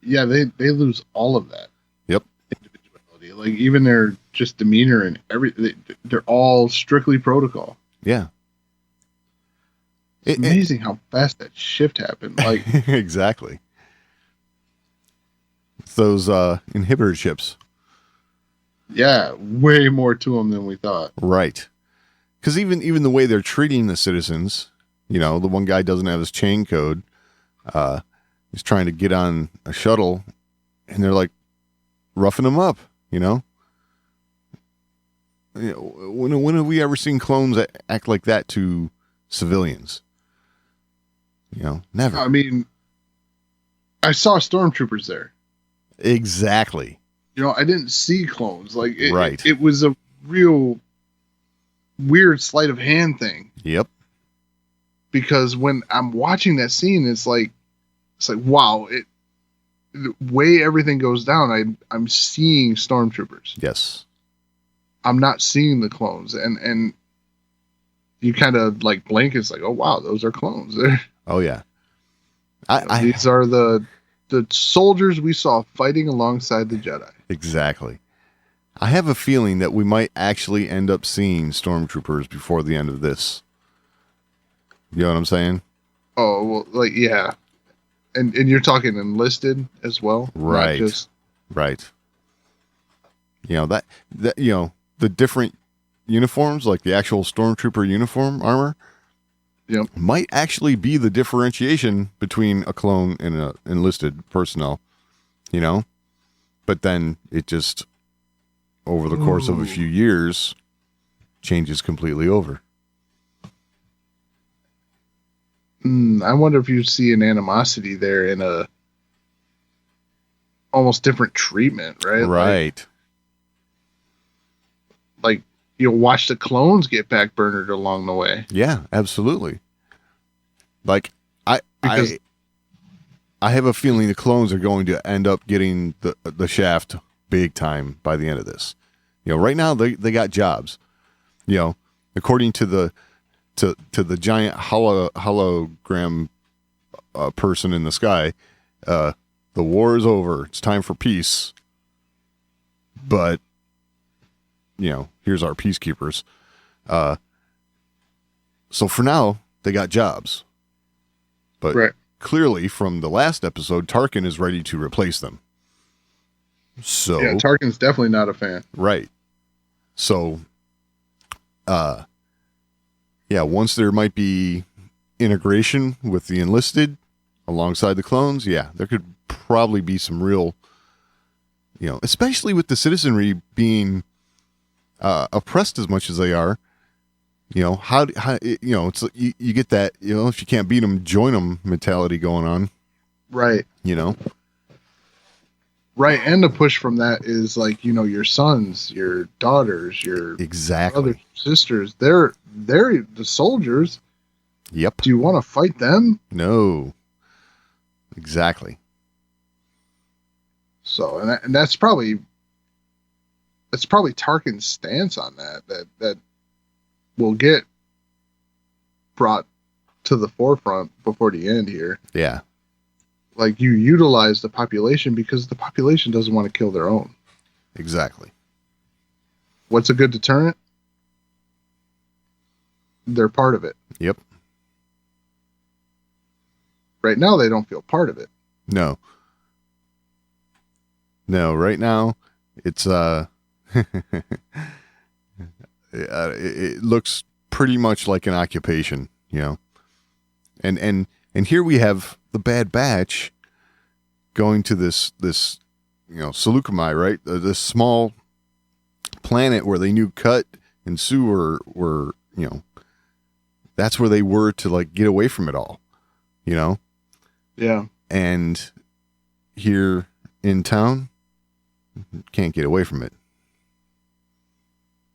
Yeah, they lose all of that. Yep. Individuality. Like even their just demeanor and everything, they're all strictly protocol. Yeah. It's amazing how fast that shift happened. Like exactly. It's those inhibitor chips. Yeah, way more to them than we thought. Right. Because even the way they're treating the citizens, the one guy doesn't have his chain code. He's trying to get on a shuttle, and they're like roughing him up. When have we ever seen clones act like that to civilians? Never. I mean, I saw stormtroopers there. Exactly. I didn't see clones. Like right. It was a real weird sleight of hand thing. Yep. Because when I'm watching that scene, it's like wow, the way everything goes down, I'm seeing stormtroopers. Yes. I'm not seeing the clones, and you kind of like blink. It's like, oh wow, those are clones. Oh yeah. These are the soldiers we saw fighting alongside the Jedi. Exactly. I have a feeling that we might actually end up seeing stormtroopers before the end of this. You know what I'm saying? Oh, well, like, yeah. And you're talking enlisted as well? Right. Not just... Right. You know, that you know, the different uniforms, like the actual stormtrooper uniform armor, might actually be the differentiation between a clone and an enlisted personnel, you know? But then it just, over the course of a few years, changes completely over. I wonder if you see an animosity there in a almost different treatment, right? Right. Like you'll watch the clones get backburnered along the way. Yeah, absolutely. Like I have a feeling the clones are going to end up getting the shaft big time by the end of this. You know, right now they got jobs. You know, according to the giant hologram person in the sky, the war is over. It's time for peace. But you know, here's our peacekeepers. So for now, they got jobs. But clearly, from the last episode, Tarkin is ready to replace them. So yeah, Tarkin's definitely not a fan. Right. So, yeah, once there might be integration with the enlisted alongside the clones, yeah, there could probably be some real, you know, especially with the citizenry being oppressed as much as they are. You know, how you know, it's you get that, you know, if you can't beat them, join them mentality going on. Right. You know. Right, and the push from that is like, you know, your sons, your daughters, your brothers, sisters, they're the soldiers. Yep. Do you want to fight them? No. Exactly. So, and that's probably Tarkin's stance on that will get brought to the forefront before the end here. Yeah. Like, you utilize the population because the population doesn't want to kill their own. Exactly. What's a good deterrent? They're part of it. Yep. Right now, they don't feel part of it. No. No, right now, it's, it looks pretty much like an occupation, you know? And here we have the Bad Batch going to this, you know, Seleucami, right? This small planet where they knew Cut and Sue were, you know, that's where they were to, like, get away from it all, you know? Yeah. And here in town, can't get away from it.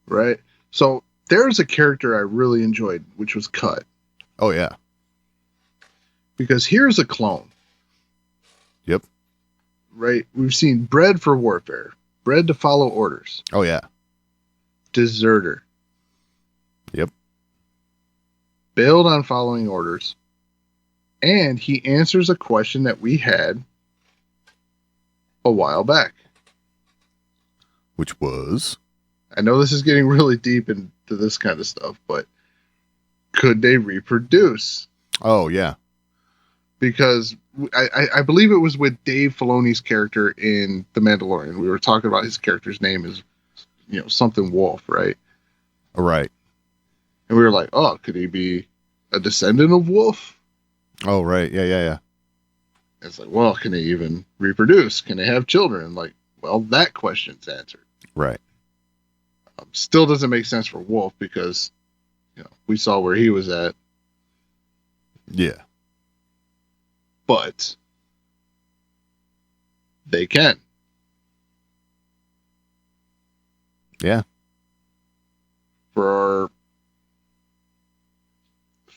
Right. So there's a character I really enjoyed, which was Cut. Oh, yeah. Because here's a clone. Yep. Right? We've seen bred for warfare, bred to follow orders. Oh, yeah. Deserter. Yep. Bailed on following orders. And he answers a question that we had a while back. Which was? I know this is getting really deep into this kind of stuff, but could they reproduce? Oh, yeah. Because I believe it was with Dave Filoni's character in The Mandalorian. We were talking about his character's name is, you know, something Wolf, right? Right. And we were like, oh, could he be a descendant of Wolf? Oh, right. Yeah. It's like, well, can they even reproduce? Can they have children? Like, well, that question's answered. Right. Still doesn't make sense for Wolf because, you know, we saw where he was at. Yeah. But they can. Yeah. For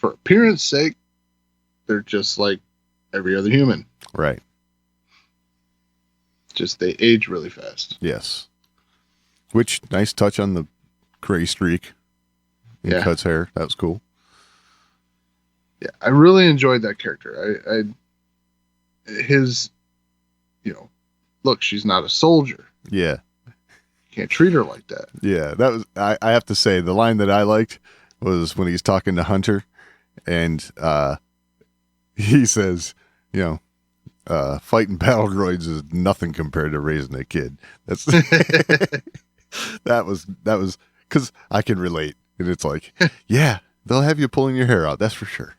appearance sake, they're just like every other human. Right. Just they age really fast. Yes. Which, nice touch on the gray streak in Cut's hair. That was cool. Yeah, I really enjoyed that character. His, you know, look, she's not a soldier. Yeah. Can't treat her like that. Yeah, that was. I have to say, the line that I liked was when he's talking to Hunter, and he says, fighting battle droids is nothing compared to raising a kid. That's that was because I can relate, and it's like, yeah, they'll have you pulling your hair out. That's for sure.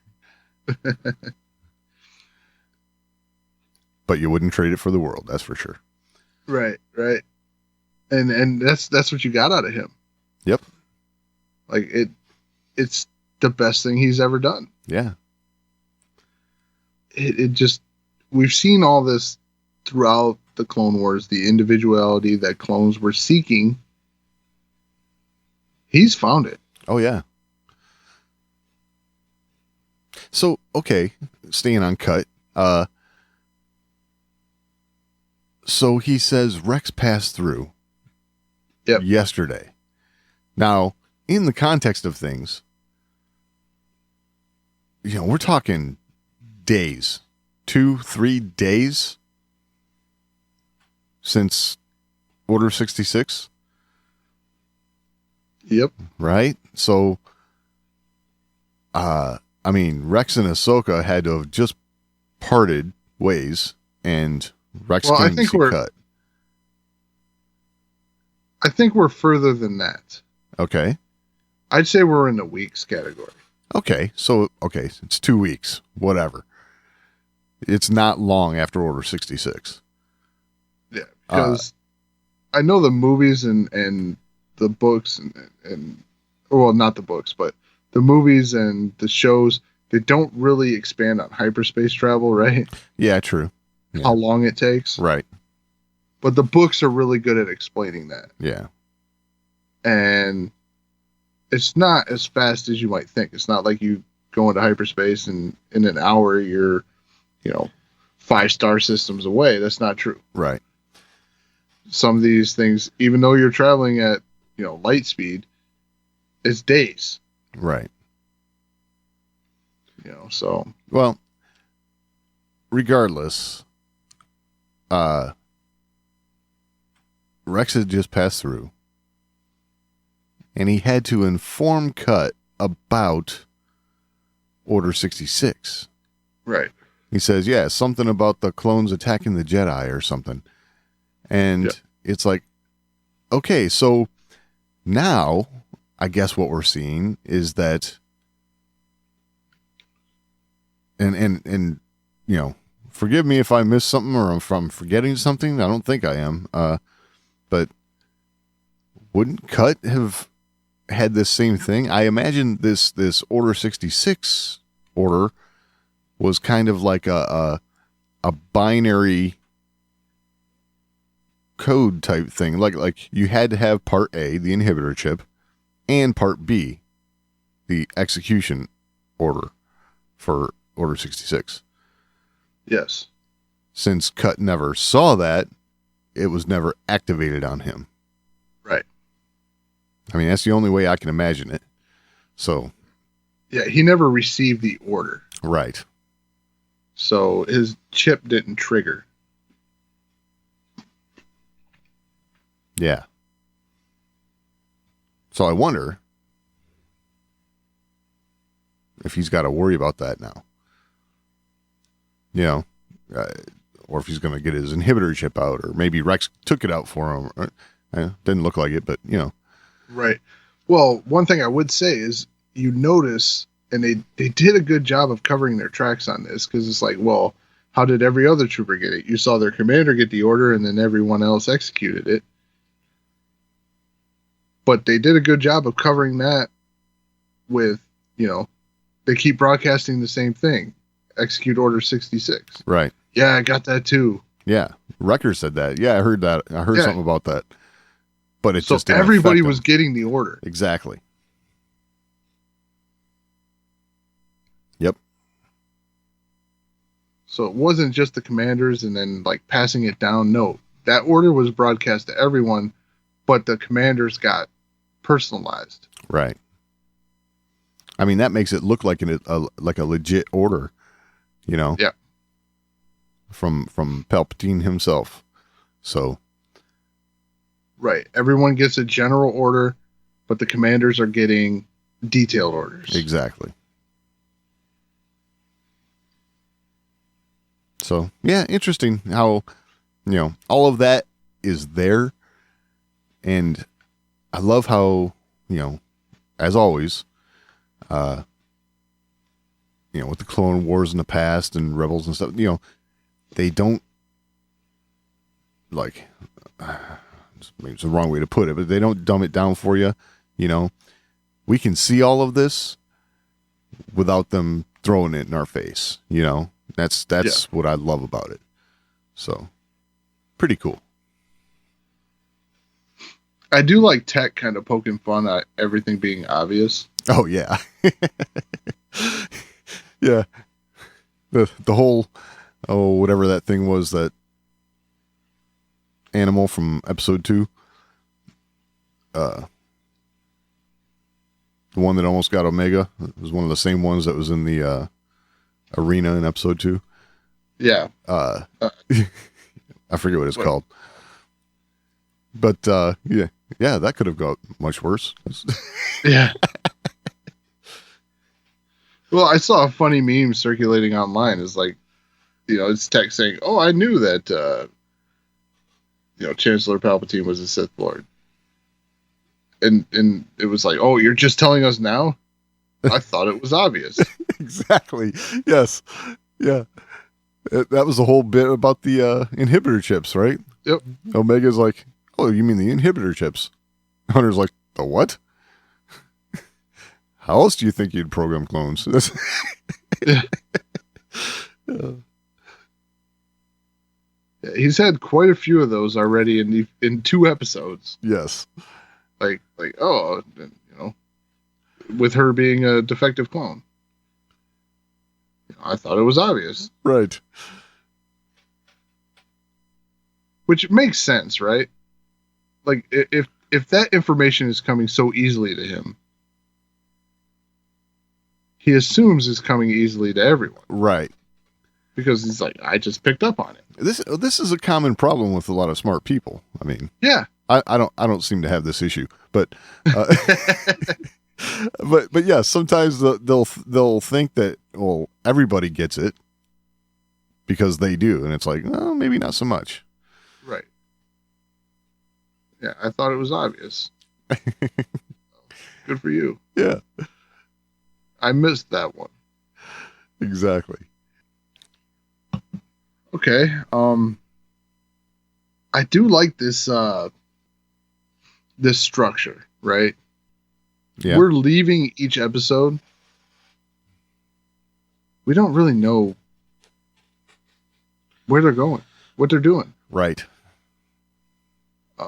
But you wouldn't trade it for the world. That's for sure. Right. And that's what you got out of him. Yep. Like it's the best thing he's ever done. Yeah. It just, we've seen all this throughout the Clone Wars, the individuality that clones were seeking. He's found it. Oh yeah. So, okay, staying on cut. So he says Rex passed through yesterday. Now, in the context of things, we're talking days, 2-3 days since Order 66. Yep. Right? So, Rex and Ahsoka had to have just parted ways, and Rex couldn't see cut. I think we're further than that. Okay. I'd say we're in the weeks category. Okay. So, it's 2 weeks. Whatever. It's not long after Order 66. Yeah. Because I know the movies and the books and well, not the books, but the movies and the shows, they don't really expand on hyperspace travel, right? Yeah, true. Yeah. How long it takes. Right. But the books are really good at explaining that. Yeah. And it's not as fast as you might think. It's not like you go into hyperspace and in an hour you're, 5-star systems away. That's not true. Right. Some of these things, even though you're traveling at, light speed, it's days. Right. So. Well, regardless, Rex had just passed through, and he had to inform Cut about Order 66. Right. He says, yeah, something about the clones attacking the Jedi or something. And it's like, okay, so now I guess what we're seeing is that, and forgive me if I missed something or if I'm forgetting something. I don't think I am. But wouldn't Cut have had this same thing? I imagine this Order 66 order was kind of like a binary code type thing. Like you had to have part A, the inhibitor chip, and part B, the execution order for Order 66. Yes. Since Cut never saw that, it was never activated on him. Right. That's the only way I can imagine it. So. Yeah, he never received the order. Right. So his chip didn't trigger. Yeah. So I wonder if he's got to worry about that now. Or if he's going to get his inhibitor chip out, or maybe Rex took it out for him. Didn't look like it, but Right. Well, one thing I would say is you notice, and they did a good job of covering their tracks on this, because it's like, well, how did every other trooper get it? You saw their commander get the order, and then everyone else executed it. But they did a good job of covering that with, they keep broadcasting the same thing. Execute Order 66. Right. Yeah, I got that too. Yeah. Wrecker said that. Yeah, I heard that. I heard something about that. But it's just everybody was getting the order. Exactly. Yep. So it wasn't just the commanders and then passing it down. No, that order was broadcast to everyone, but the commanders got personalized. Right. That makes it look like a legit order, Yeah. From Palpatine himself. So. Right. Everyone gets a general order, but the commanders are getting detailed orders. Exactly. So, yeah, interesting how, all of that is there. And I love how, as always, with the Clone Wars in the past and Rebels and stuff, they don't, maybe it's the wrong way to put it, but they don't dumb it down for you. We can see all of this without them throwing it in our face. That's what I love about it. So, pretty cool. I do like Tech kind of poking fun at everything being obvious. Oh yeah. Yeah. The whole whatever that thing was, that animal from episode 2. The one that almost got Omega. It was one of the same ones that was in the arena in episode 2. Yeah. I forget what it's called. But yeah, that could have got much worse. Yeah. Well, I saw a funny meme circulating online. It's like, it's Tech saying, "Oh, I knew that Chancellor Palpatine was a Sith Lord." And it was like, "Oh, you're just telling us now?" I thought it was obvious. Exactly. Yes. Yeah. That was the whole bit about the inhibitor chips, right? Yep. Omega's like, "Oh, you mean the inhibitor chips?" Hunter's like, "The what? How else do you think you'd program clones?" Yeah, he's had quite a few of those already in 2 episodes. Yes. Like, with her being a defective clone. I thought it was obvious. Right. Which makes sense, right? Like, if that information is coming so easily to him, he assumes it's coming easily to everyone. Right. Because he's like, I just picked up on it. This is a common problem with a lot of smart people. I mean, yeah. I don't seem to have this issue, but but yeah, sometimes they'll think that, well, everybody gets it because they do, and it's like, oh, maybe not so much. Right. Yeah, I thought it was obvious. Good for you. Yeah. I missed that one. Exactly. Okay. I do like this this structure, right? Yeah. We're leaving each episode. We don't really know where they're going, what they're doing. Right.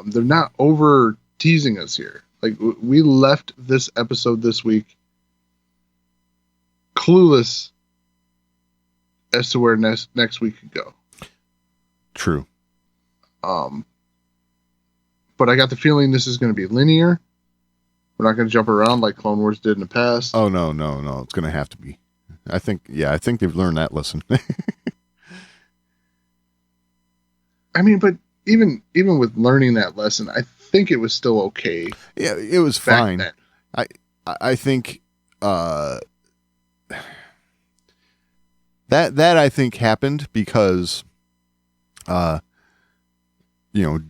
They're not over teasing us here. Like, we left this episode this week clueless as to where next week could go. True. But I got the feeling this is going to be linear. We're not going to jump around like Clone Wars did in the past. Oh, no. It's going to have to be. I think they've learned that lesson. I mean, but even with learning that lesson, I think it was still okay. Yeah, it was fine. Then. I think that I think happened because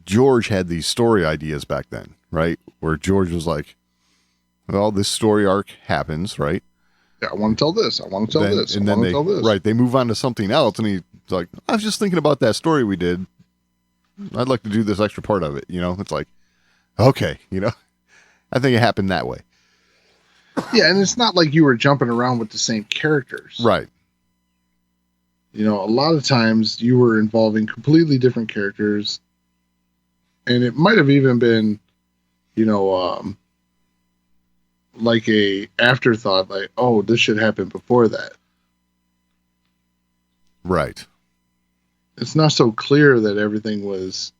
George had these story ideas back then, right? Where George was like, well, this story arc happens, right? Yeah, I want to tell this. I want to tell this. And then they move on to something else, and he's like, I was just thinking about that story we did. I'd like to do this extra part of it. It's like, okay, I think it happened that way. Yeah, and it's not like you were jumping around with the same characters. Right. A lot of times you were involving completely different characters, and it might have even been, like a afterthought, like, oh, this should happen before that. Right. It's not so clear that everything was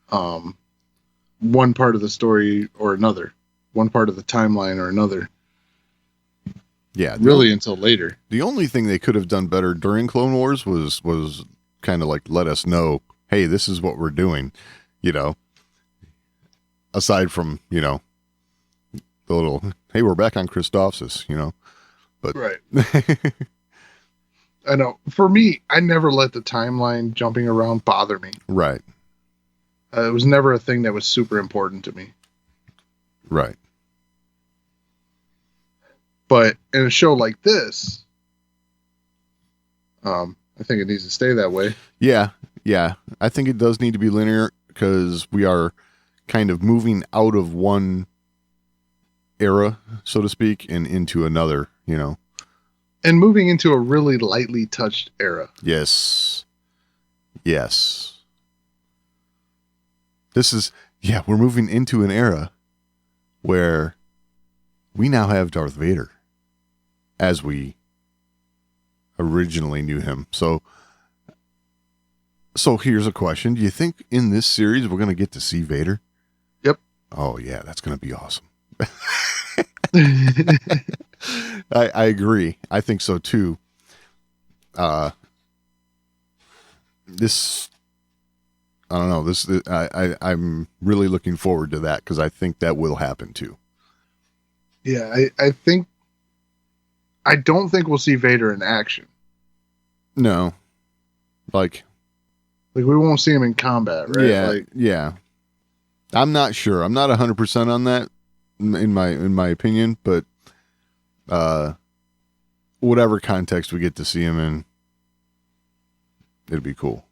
one part of the story or another, one part of the timeline or another. Yeah. Really until later. The only thing they could have done better during Clone Wars was kind of like let us know, hey, this is what we're doing, aside from, the little, hey, we're back on Christophsis, but Right. I know. For me, I never let the timeline jumping around bother me. right. It was never a thing that was super important to me. Right. But in a show like this, I think it needs to stay that way. Yeah. Yeah. I think it does need to be linear because we are kind of moving out of one era, so to speak, and into another, And moving into a really lightly touched era. Yes. We're moving into an era where we now have Darth Vader as we originally knew him. So here's a question. Do you think in this series we're going to get to see Vader? Yep. Oh, yeah, that's going to be awesome. I agree. I think so too. I don't know. I'm really looking forward to that because I think that will happen too. Yeah, I don't think we'll see Vader in action. No, like we won't see him in combat, right? Yeah. I'm not sure. I'm not 100% on that in my opinion, but whatever context we get to see him in, it'd be cool.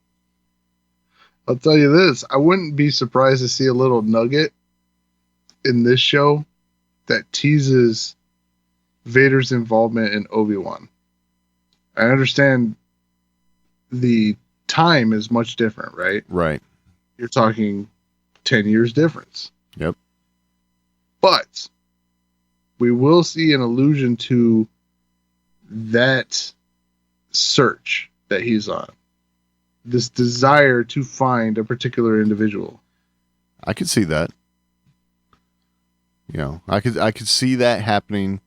I'll tell you this, I wouldn't be surprised to see a little nugget in this show that teases Vader's involvement in Obi-Wan. I understand the time is much different, right? Right. You're talking 10 years difference. Yep. But we will see an allusion to that search that he's on. This desire to find a particular individual. I could see that. I could see that happening.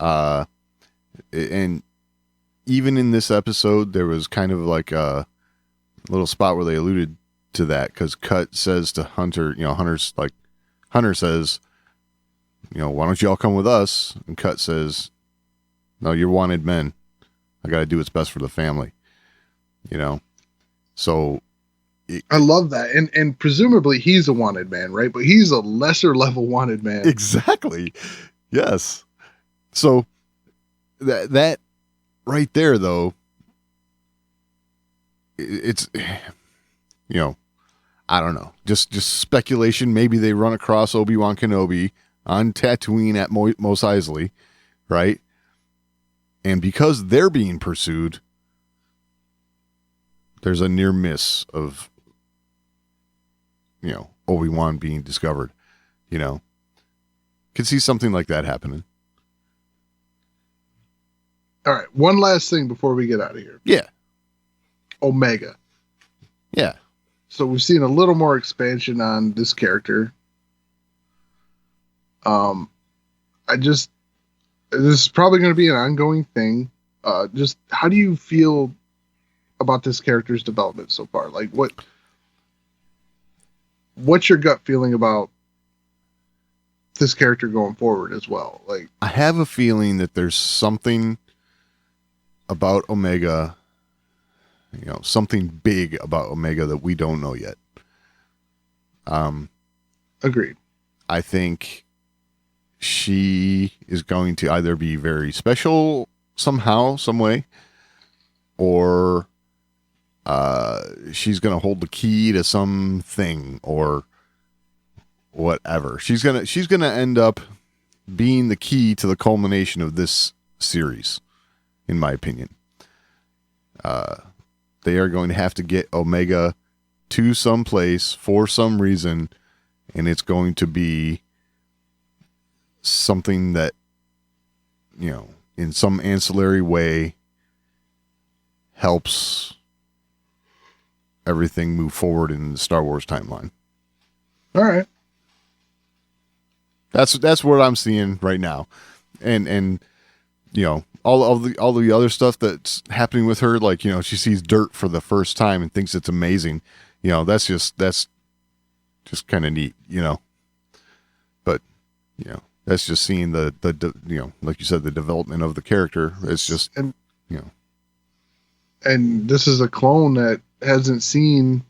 And even in this episode, there was kind of like a little spot where they alluded to that because Cut says to Hunter, Hunter says, why don't you all come with us? And Cut says, no, you're wanted men. I got to do what's best for the family. So I love that. And presumably he's a wanted man, right? But he's a lesser level wanted man. Exactly. Yes. So that right there, though, it's, I don't know. Just speculation. Maybe they run across Obi-Wan Kenobi on Tatooine at Mos Eisley, right? And because they're being pursued, there's a near miss of, Obi-Wan being discovered, Could see something like that happening. All right. One last thing before we get out of here. Yeah. Omega. Yeah. So we've seen a little more expansion on this character. This is probably going to be an ongoing thing. Just how do you feel about this character's development so far? Like what's your gut feeling about this character going forward as well? Like, I have a feeling that there's something about Omega, something big about Omega that we don't know yet. Agreed. I think she is going to either be very special somehow, some way, or she's going to hold the key to something or whatever. She's going to end up being the key to the culmination of this series, in my opinion. They are going to have to get Omega to some place for some reason, and it's going to be something that, in some ancillary way helps everything move forward in the Star Wars timeline. All right. That's what I'm seeing right now. And all the other stuff that's happening with her, like, she sees dirt for the first time and thinks it's amazing. That's just kind of neat, that's just seeing the like you said, the development of the character. It's just, and this is a clone that hasn't seen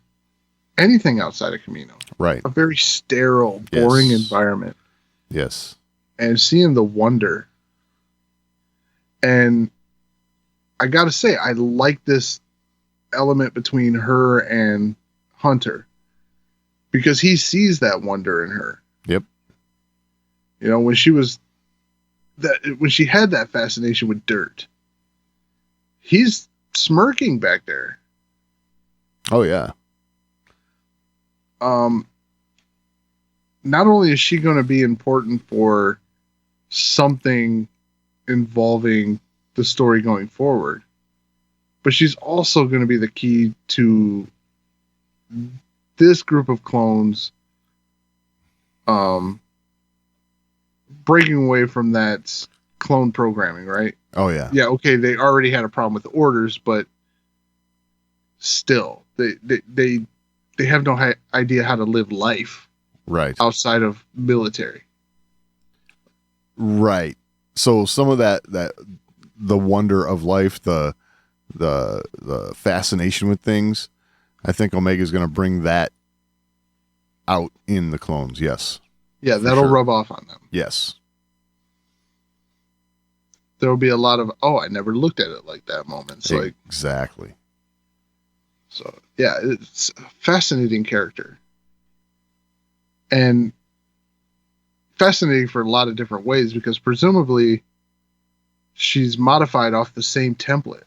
anything outside of Camino. Right. A very sterile, boring environment. Yes. And seeing the wonder. And I got to say, I like this element between her and Hunter because he sees that wonder in her. Yep. When she had that fascination with dirt, he's smirking back there. Oh yeah. Not only is she going to be important for something involving the story going forward, but she's also going to be the key to this group of clones breaking away from that clone programming, right? Oh yeah. Yeah, okay, they already had a problem with the orders, but still, they have no idea how to live life right outside of military. Right. So some of that the wonder of life, the fascination with things, I think Omega's going to bring that out in the clones. Yes. Yeah, that'll rub off on them. Yes. There'll be a lot of, I never looked at it like that moments. Exactly. So, yeah, it's a fascinating character. And fascinating for a lot of different ways because presumably she's modified off the same template.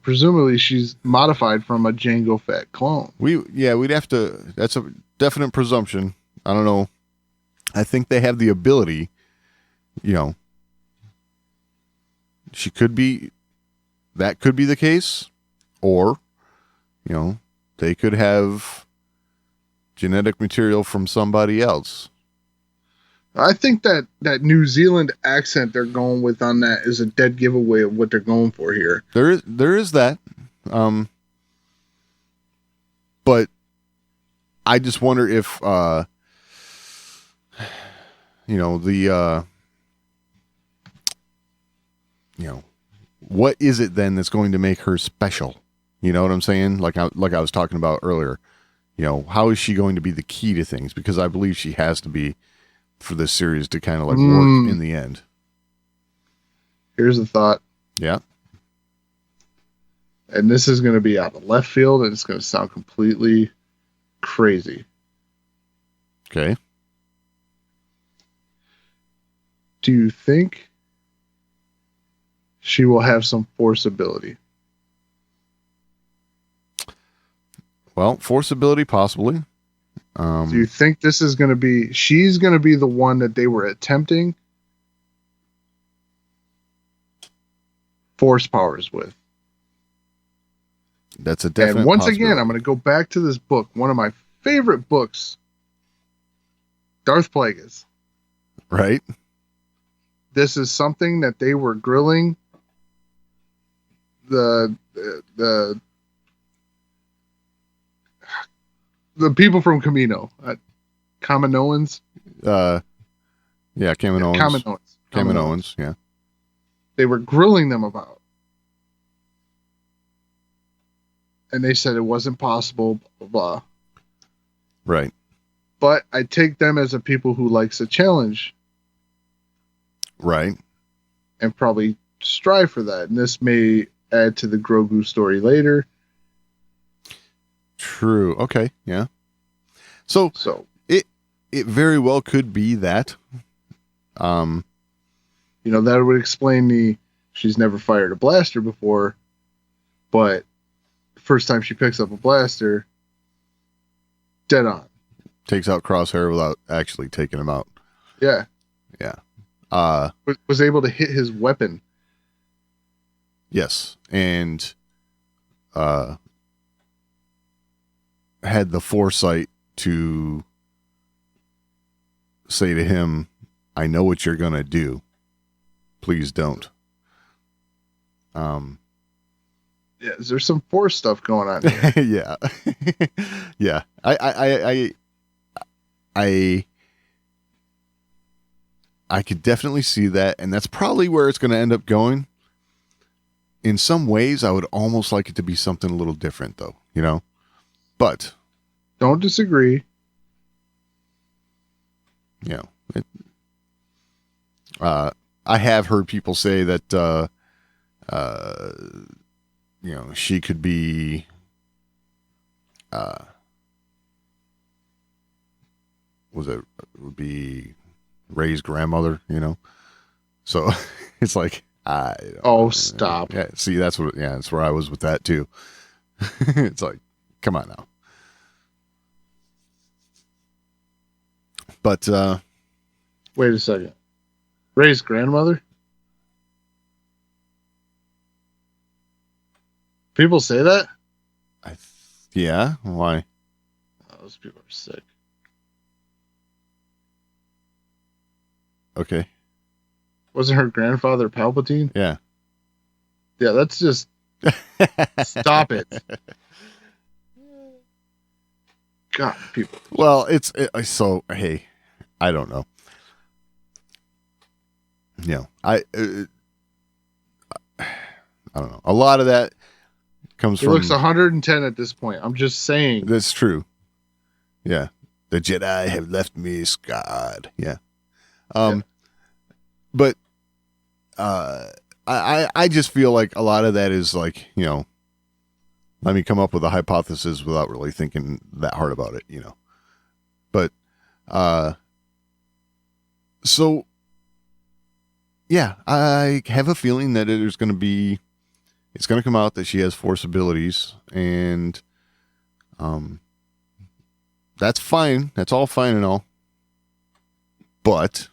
Presumably she's modified from a Jango Fett clone. We'd have to, that's a definite presumption. I don't know. I think they have the ability, she could be, that could be the case, or, they could have genetic material from somebody else. I think that New Zealand accent they're going with on that is a dead giveaway of what they're going for here. There is that. But I just wonder if, what is it then that's going to make her special? You know what I'm saying? Like I was talking about earlier, how is she going to be the key to things? Because I believe she has to be for this series to kind of like work in the end. Here's the thought. Yeah. And this is going to be out of left field and it's going to sound completely crazy. Okay. Do you think she will have some force ability? Well, force ability, possibly. Do you think this is going to be, she's going to be the one that they were attempting force powers with? That's a definite And once again, I'm going to go back to this book, one of my favorite books, Darth Plagueis. Right. This is something that they were grilling the people from Camino, Kaminoans. Yeah, Kaminoans. Kaminoans, yeah. They were grilling them about. And they said it wasn't possible, blah, blah, blah. Right. But I take them as a people who likes a challenge. Right. And probably strive for that. And this may add to the Grogu story later. True. Okay. Yeah. So it very well could be that. That would explain she's never fired a blaster before, but the first time she picks up a blaster, dead on. Takes out Crosshair without actually taking him out. Yeah. Yeah. Was able to hit his weapon. Yes. And had the foresight to say to him, I know what you're going to do. Please don't. Yeah, there's some Force stuff going on here. Yeah. Yeah. I could definitely see that, and that's probably where it's going to end up going. In some ways, I would almost like it to be something a little different, though, you know? But don't disagree. You know, I have heard people say that, you know, she could be, would be Ray's grandmother, you know? So it's like, stop. Yeah, see, that's where I was with that too. It's like, come on now. But wait a second. Ray's grandmother? People say that? Yeah, why? Oh, those people are sick. Okay. Wasn't her grandfather Palpatine? Yeah. Yeah, that's just... Stop it. God, people. Well, so, hey, I don't know. You know, I don't know. A lot of that comes from... It looks 110 at this point. I'm just saying. That's true. Yeah. The Jedi have left me scarred. Yeah. But I just feel like a lot of that is like, you know, let me come up with a hypothesis without really thinking that hard about it, you know. But so yeah, I have a feeling that it's going to come out that she has Force abilities, and that's fine. That's all fine and all. But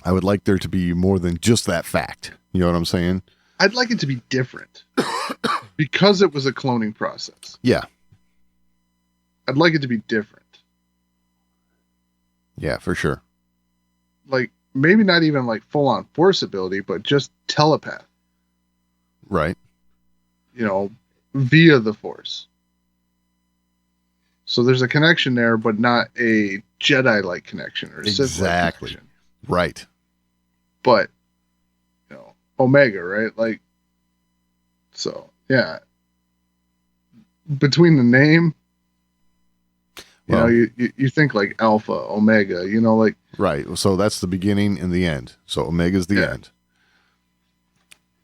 I would like there to be more than just that fact. You know what I'm saying? I'd like it to be different because it was a cloning process. Yeah. I'd like it to be different. Yeah, for sure. Like, maybe not even like full on Force ability, but just telepath. Right. You know, via the Force. So there's a connection there, but not a Jedi-like connection or a Sith-like connection. Right. But, you know, Omega, right? Like, so, yeah. Between the name, you know, you think like Alpha, Omega, you know, like... Right. So that's the beginning and the end. So Omega's the end.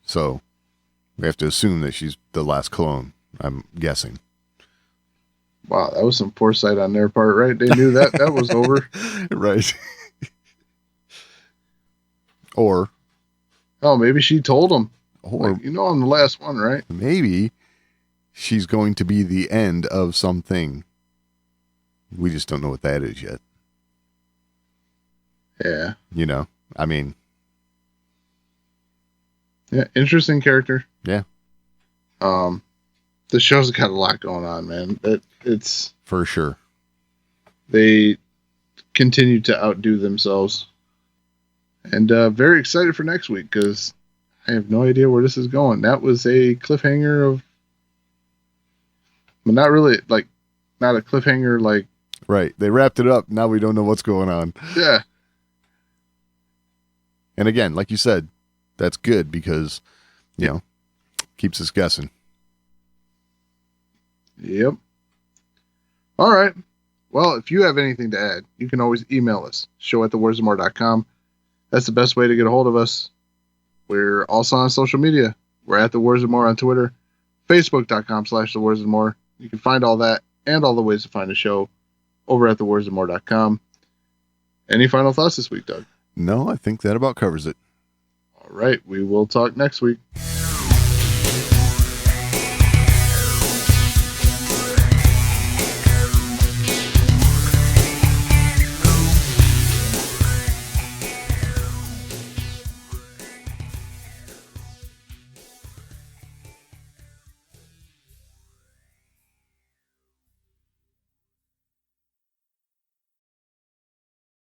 So we have to assume that she's the last clone, I'm guessing. Wow, that was some foresight on their part, right? They knew that was over. Right. Or... Oh, maybe she told them. Or, like, you know, I'm the last one, right? Maybe she's going to be the end of something. We just don't know what that is yet. Yeah. You know, I mean... Yeah, interesting character. Yeah. The show's got a lot going on, man. It's... For sure. They continue to outdo themselves. And very excited for next week, because I have no idea where this is going. That was a cliffhanger of... Well, not really, like, not a cliffhanger, like... Right. They wrapped it up. Now we don't know what's going on. Yeah. And again, like you said, that's good because, you know, keeps us guessing. Yep. All right. Well, if you have anything to add, you can always email us, show@thewarsofmore.com. That's the best way to get a hold of us. We're also on social media. We're at The Wars of More on Twitter, facebook.com/thewarsofmore. You can find all that and all the ways to find the show over at thewarsofmore.com. Any final thoughts this week, Doug? No, I think that about covers it. All right. We will talk next week.